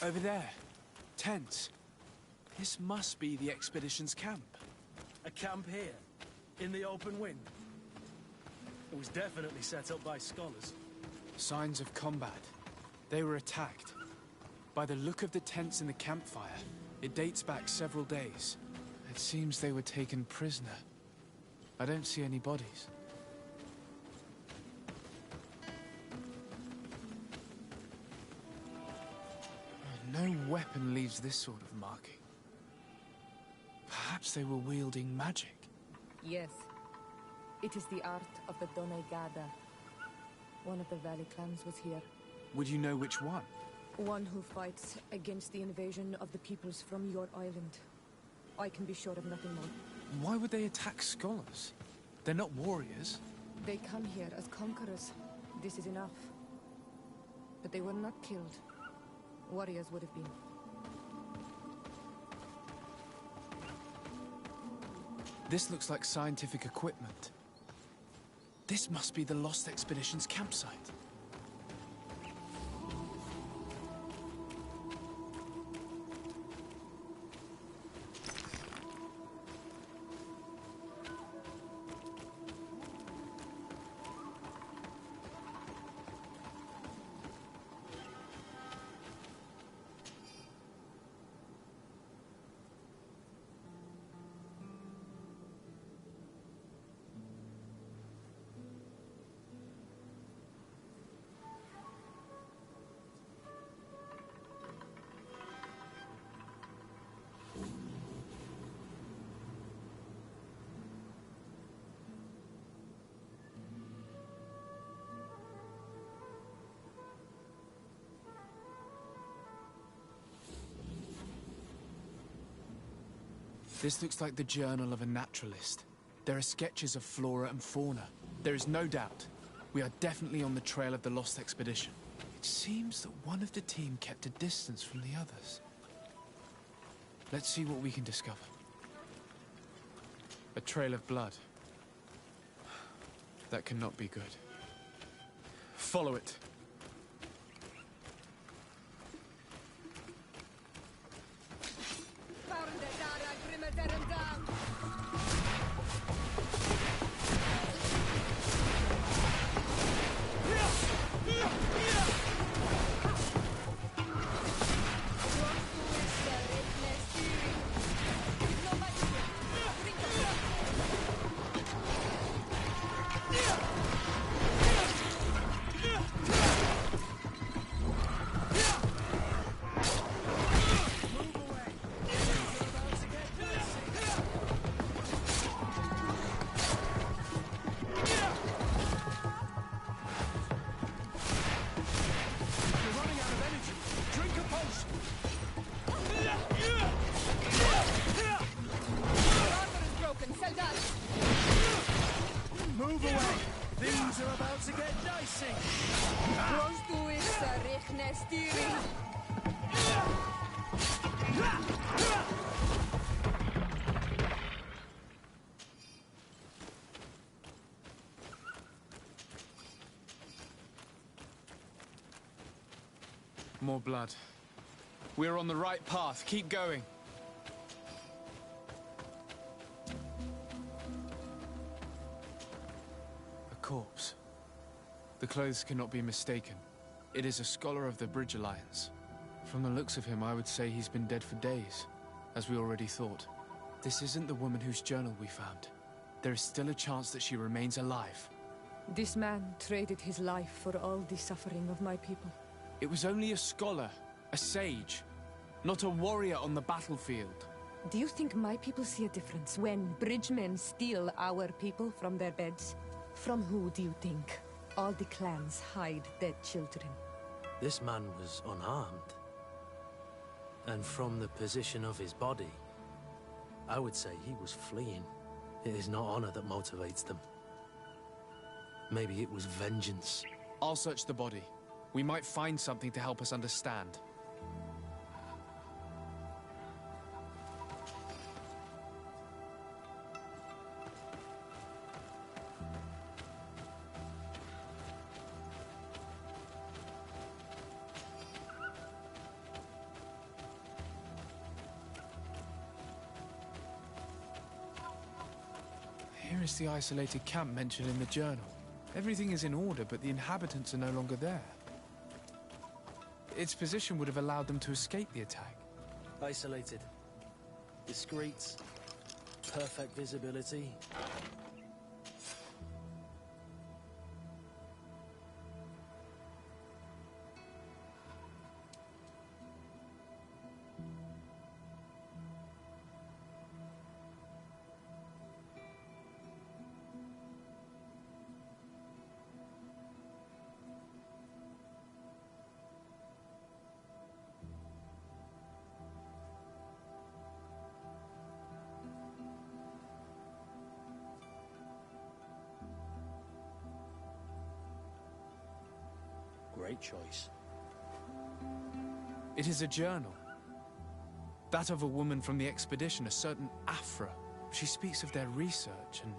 Over there. Tents. This must be the expedition's camp. A camp here? In the open wind? It was definitely set up by scholars. Signs of combat. They were attacked. By the look of the tents and the campfire, it dates back several days. It seems they were taken prisoner. I don't see any bodies. No weapon leaves this sort of marking. Perhaps they were wielding magic. Yes. It is the art of the Donegada. One of the valley clans was here. Would you know which one? One who fights against the invasion of the peoples from your island. I can be sure of nothing more. Why would they attack scholars? They're not warriors. They come here as conquerors. This is enough. But they were not killed. Warriors would have been. This looks like scientific equipment. This must be the Lost Expedition's campsite. This looks like the journal of a naturalist. There are sketches of flora and fauna. There is no doubt. We are definitely on the trail of the Lost Expedition. It seems that one of the team kept a distance from the others. Let's see what we can discover. A trail of blood. That cannot be good. Follow it. Move away! Things are about to get dicey! More blood. We're on the right path. Keep going. A corpse. The clothes cannot be mistaken. It is a scholar of the Bridge Alliance. From the looks of him, I would say he's been dead for days, as we already thought. This isn't the woman whose journal we found. There is still a chance that she remains alive. This man traded his life for all the suffering of my people. It was only a scholar, a sage, not a warrior on the battlefield. Do you think my people see a difference when bridgemen steal our people from their beds? From who do you think all the clans hide dead children? This man was unarmed. And from the position of his body, I would say he was fleeing. It is not honor that motivates them. Maybe it was vengeance. I'll search the body. We might find something to help us understand. Here is the isolated camp mentioned in the journal. Everything is in order, but the inhabitants are no longer there. Its position would have allowed them to escape the attack. Isolated. Discreet. Perfect visibility. Great choice. It is a journal. That of a woman from the expedition, a certain Afra. She speaks of their research and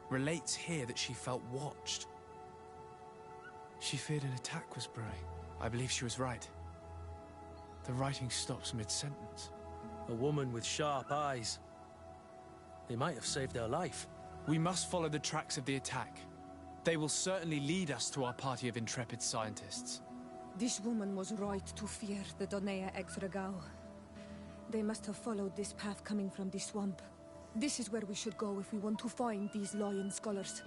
relates here that she felt watched. She feared an attack was brewing. I believe she was right. The writing stops mid-sentence. A woman with sharp eyes. They might have saved her life. We must follow the tracks of the attack. They will certainly lead us to our party of intrepid scientists. This woman was right to fear the Donea ex Regao. They must have followed this path coming from the swamp. This is where we should go if we want to find these lion scholars.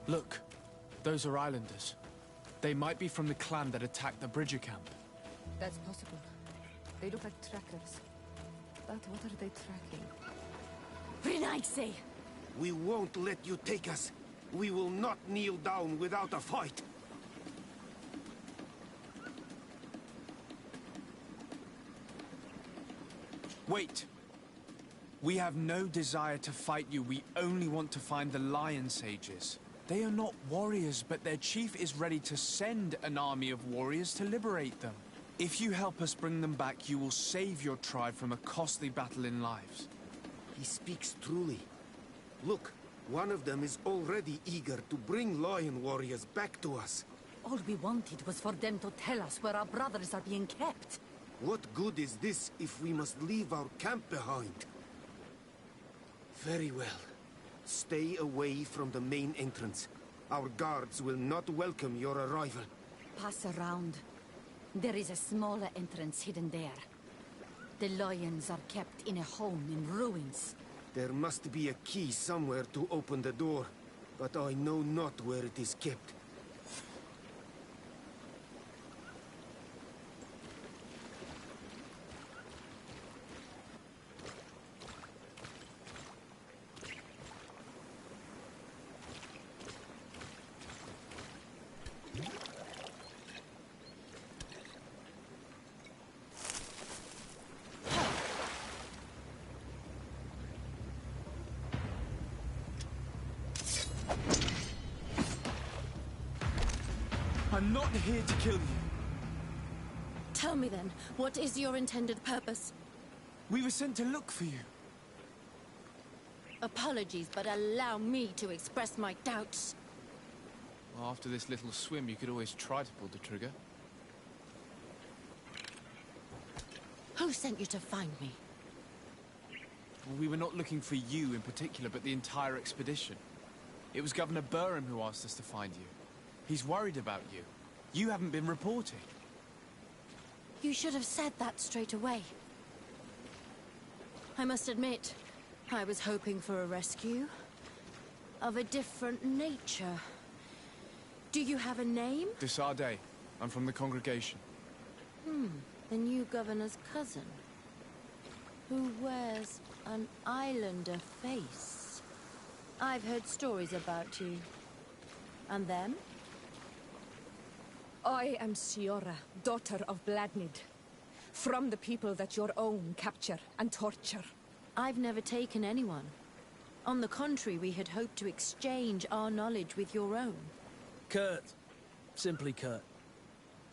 Look, those are islanders. They might be from the clan that attacked the Bridger camp. That's possible. They look like trackers. But what are they tracking? Renaisi! We won't let you take us. We will not kneel down without a fight. Wait! We have no desire to fight you. We only want to find the Lion Sages. They are not warriors, but their chief is ready to send an army of warriors to liberate them. If you help us bring them back, you will save your tribe from a costly battle in lives. He speaks truly. Look, one of them is already eager to bring lion warriors back to us. All we wanted was for them to tell us where our brothers are being kept. What good is this if we must leave our camp behind? Very well. Stay away from the main entrance. Our guards will not welcome your arrival. Pass around. There is a smaller entrance hidden there. The lions are kept in a home in ruins. There must be a key somewhere to open the door, but I know not where it is kept. I'm not here to kill you. Tell me then, what is your intended purpose? We were sent to look for you. Apologies, but allow me to express my doubts. Well, after this little swim, you could always try to pull the trigger. Who sent you to find me? We were not looking for you in particular, but the entire expedition. It was Governor Burham who asked us to find you. He's worried about you. You haven't been reporting. You should have said that straight away. I must admit, I was hoping for a rescue of a different nature. Do you have a name? Desarde. I'm from the congregation. The new governor's cousin, who wears an islander face. I've heard stories about you. And them? I am Siora, daughter of Bladnid. from the people that your own capture and torture. I've never taken anyone. On the contrary, we had hoped to exchange our knowledge with your own. Kurt. Simply Kurt.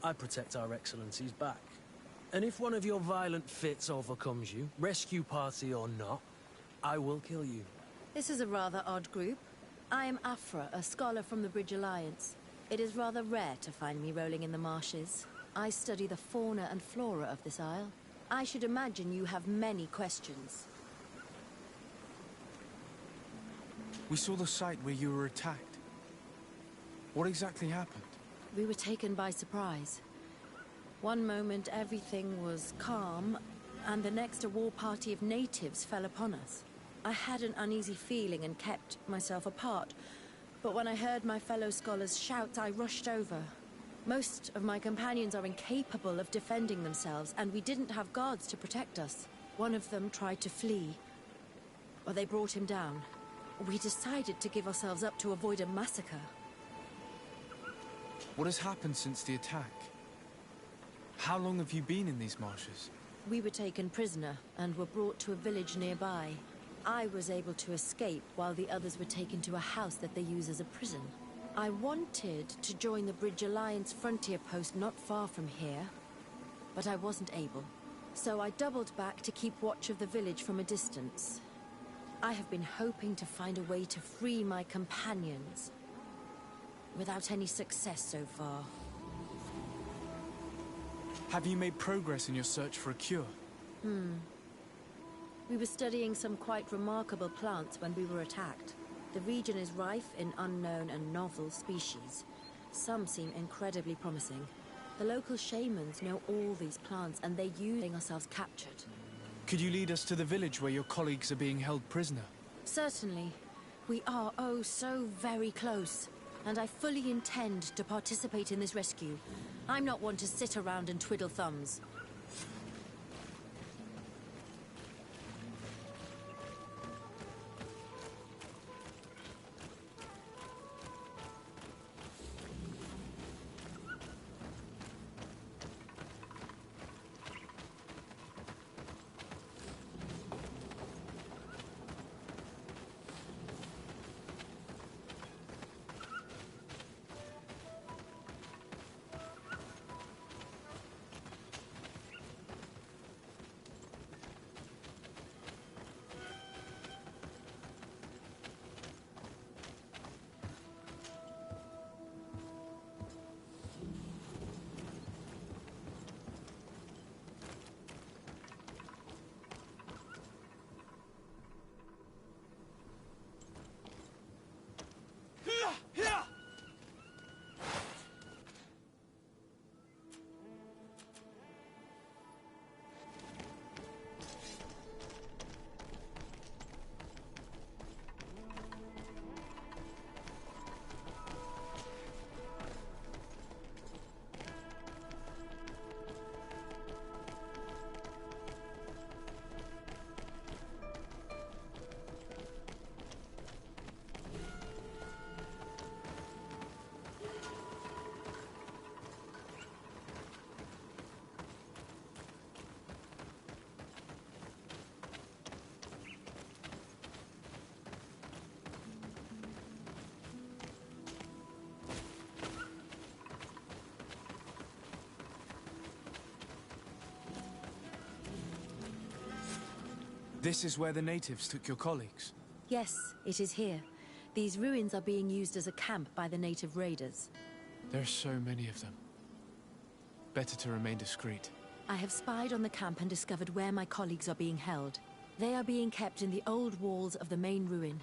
I protect our excellencies back. And if one of your violent fits overcomes you, rescue party or not, I will kill you. This is a rather odd group. I am Afra, a scholar from the Bridge Alliance. It is rather rare to find me rolling in the marshes. I study the fauna and flora of this isle. I should imagine you have many questions. We saw the site where you were attacked. What exactly happened? We were taken by surprise. One moment everything was calm, and the next a war party of natives fell upon us. I had an uneasy feeling and kept myself apart, but when I heard my fellow scholars shout, I rushed over. Most of my companions are incapable of defending themselves, and we didn't have guards to protect us. One of them tried to flee, but they brought him down. We decided to give ourselves up to avoid a massacre. What has happened since the attack? How long have you been in these marshes? We were taken prisoner and were brought to a village nearby. I was able to escape while the others were taken to a house that they use as a prison. I wanted to join the Bridge Alliance frontier post not far from here, but I wasn't able. So I doubled back to keep watch of the village from a distance. I have been hoping to find a way to free my companions, without any success so far. Have you made progress in your search for a cure? We were studying some quite remarkable plants when we were attacked. The region is rife in unknown and novel species. Some seem incredibly promising. The local shamans know all these plants, and they're using ourselves captured. Could you lead us to the village where your colleagues are being held prisoner? Certainly. We are, oh, so very close. And I fully intend to participate in this rescue. I'm not one to sit around and twiddle thumbs. This is where the natives took your colleagues? Yes, it is here. These ruins are being used as a camp by the native raiders. There are so many of them. Better to remain discreet. I have spied on the camp and discovered where my colleagues are being held. They are being kept in the old walls of the main ruin.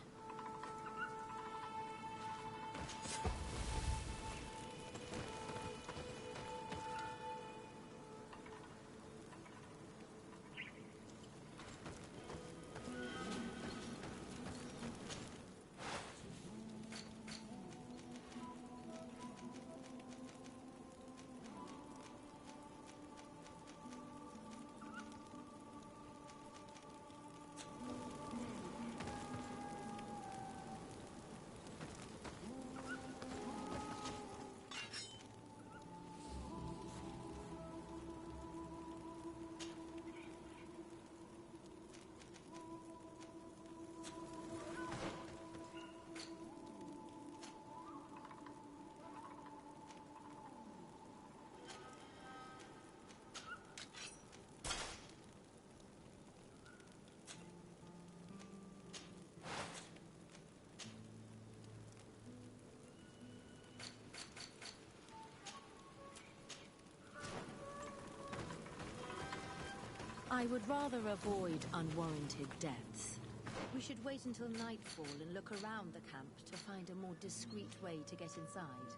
I would rather avoid unwarranted deaths. We should wait until nightfall and look around the camp to find a more discreet way to get inside.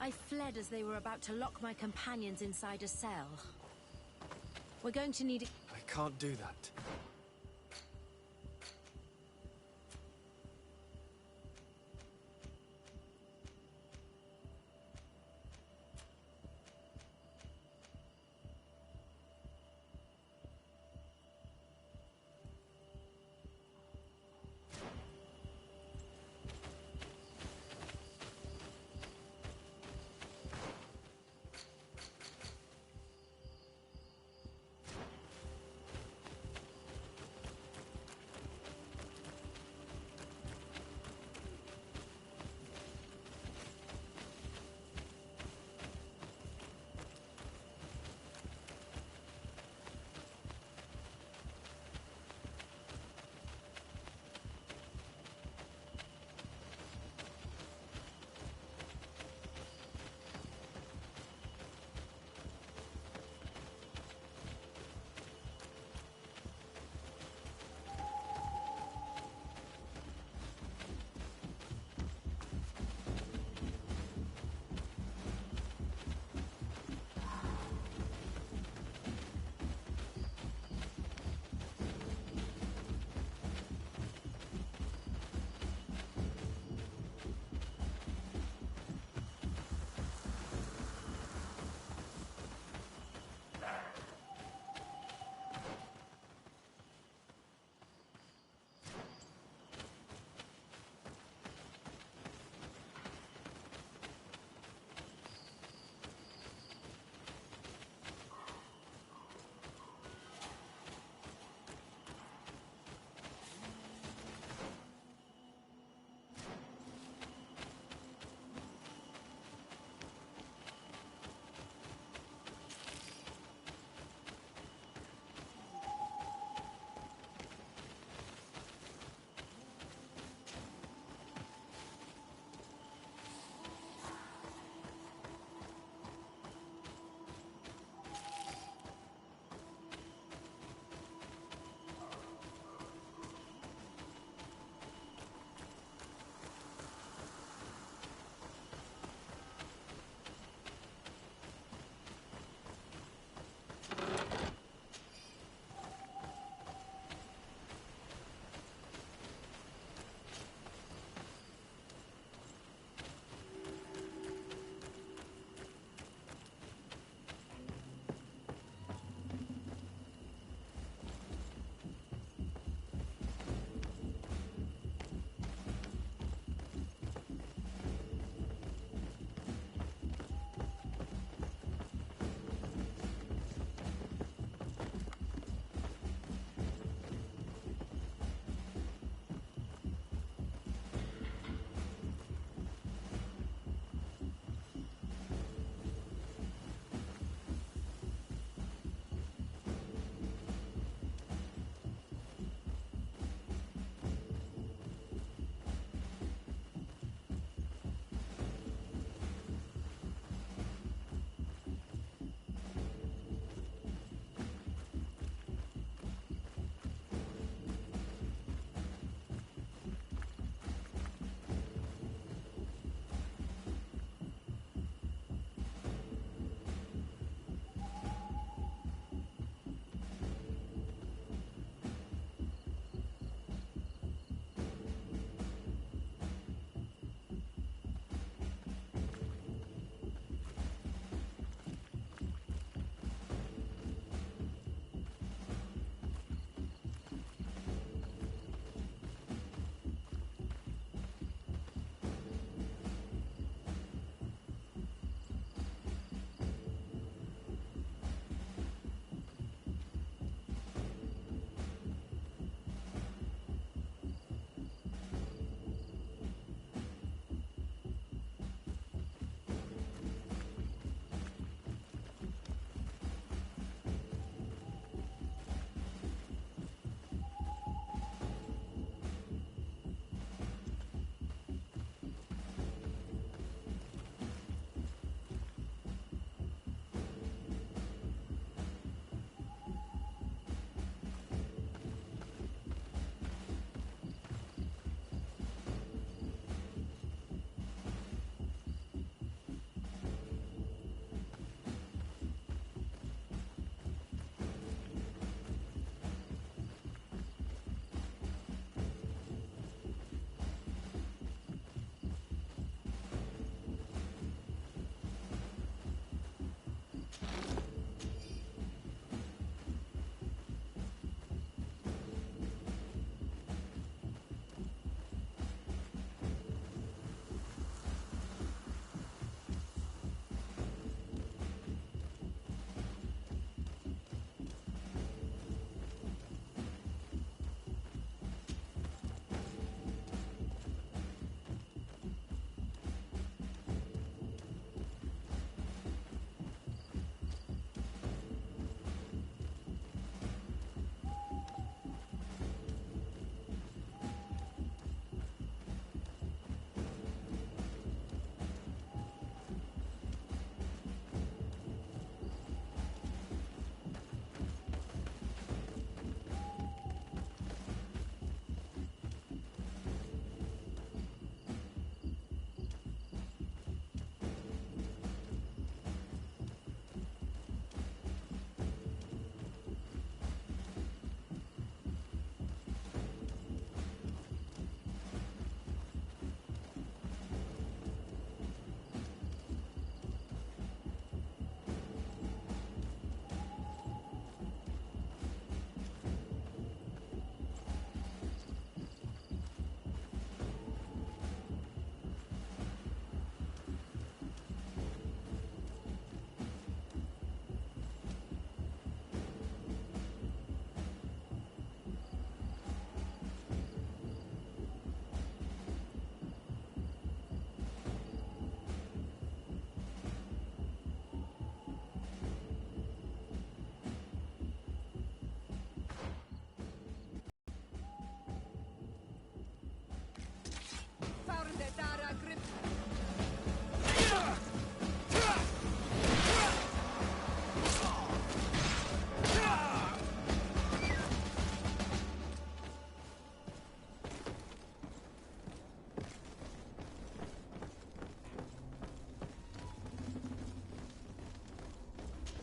I fled as they were about to lock my companions inside a cell. We're going to need... I can't do that.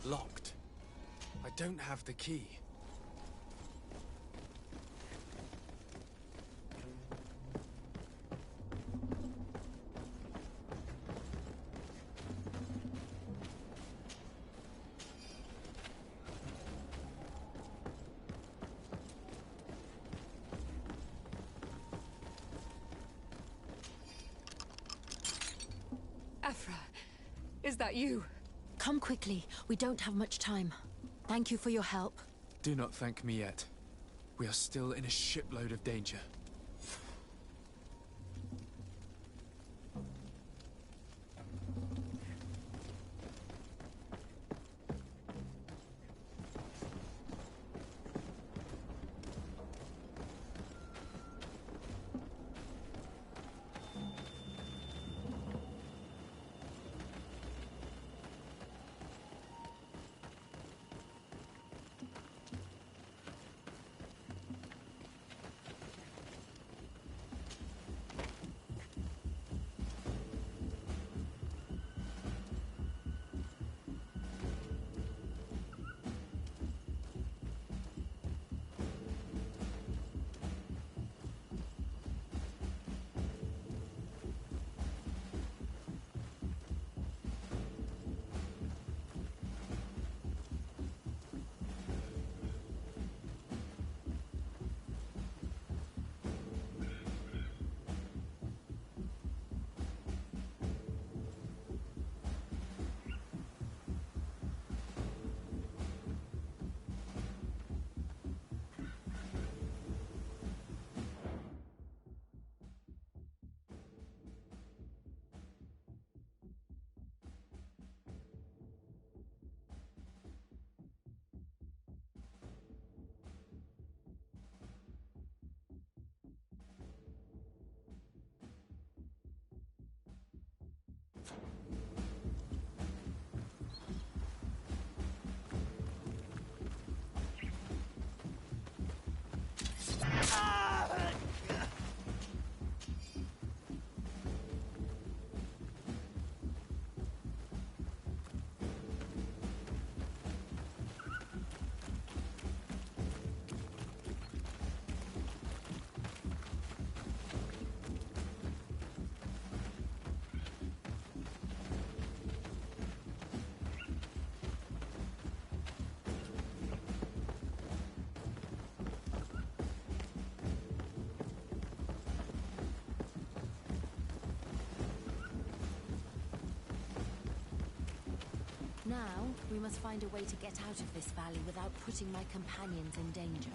Locked. I don't have the key. Afra, is that you? Come quickly. We don't have much time. Thank you for your help. Do not thank me yet. We are still in a shipload of danger. Now, we must find a way to get out of this valley without putting my companions in danger.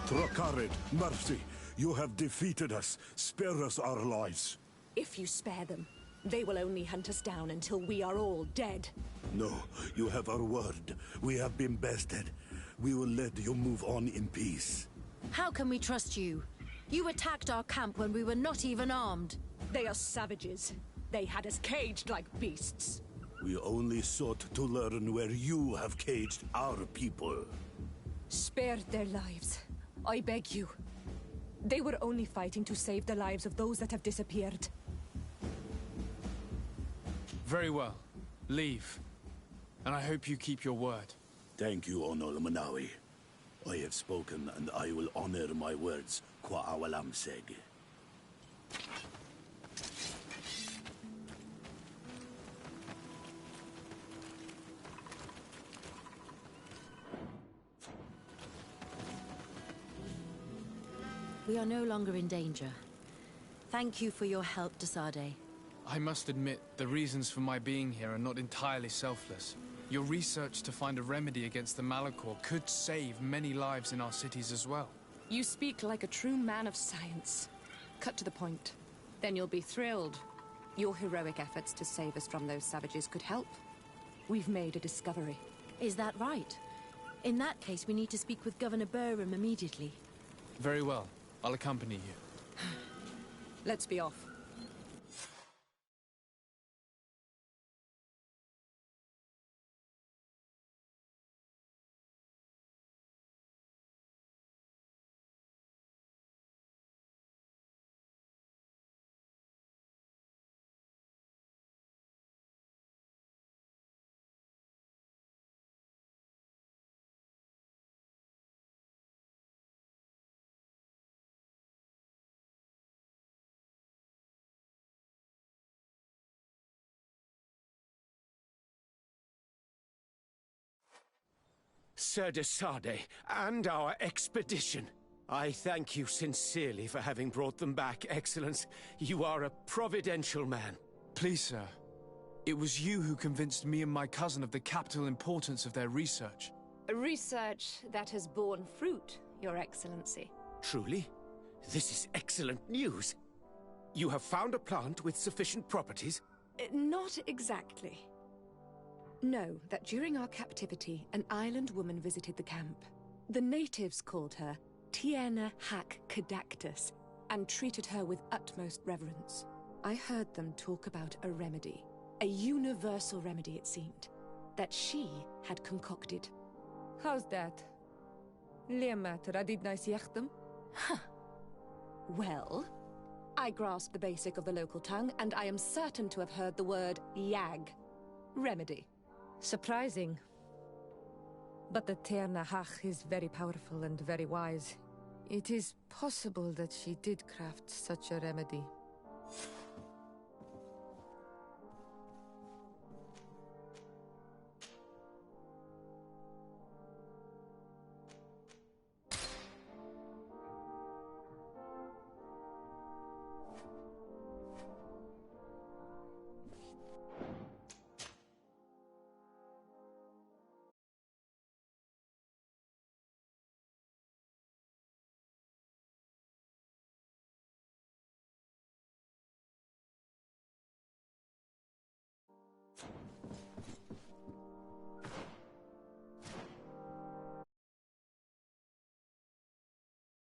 Trakarid, mercy. You have defeated us. Spare us our lives. If you spare them, they will only hunt us down until we are all dead. No, you have our word. We have been bested. We will let you move on in peace. How can we trust you? You attacked our camp when we were not even armed. They are savages. They had us caged like beasts. We only sought to learn where you have caged our people. Spare their lives. I beg you. They were only fighting to save the lives of those that have disappeared. Very well. Leave. And I hope you keep your word. Thank you, Onol Manawi. I have spoken, and I will honor my words, Kwa awalam seg. We are no longer in danger. Thank you for your help, Desade. I must admit, the reasons for my being here are not entirely selfless. Your research to find a remedy against the Malachor could save many lives in our cities as well. You speak like a true man of science. Cut to the point. Then you'll be thrilled. Your heroic efforts to save us from those savages could help. We've made a discovery. Is that right? In that case, we need to speak with Governor Burham immediately. Very well. I'll accompany you. Let's be off. Sir Desade, and our expedition. I thank you sincerely for having brought them back, Excellence. You are a providential man. Please, sir. It was you who convinced me and my cousin of the capital importance of their research. A research that has borne fruit, Your Excellency. Truly? This is excellent news. You have found a plant with sufficient properties? Not exactly. Know that during our captivity, an island woman visited the camp. The natives called her Tierna Hac Cadactus and treated her with utmost reverence. I heard them talk about a remedy, a universal remedy it seemed, that she had concocted. How's that? Liamat radidnais yachtem? Huh. Well, I grasp the basic of the local tongue, and I am certain to have heard the word yag. Remedy. Surprising. But the Tierna Hach is very powerful and very wise. It is possible that she did craft such a remedy.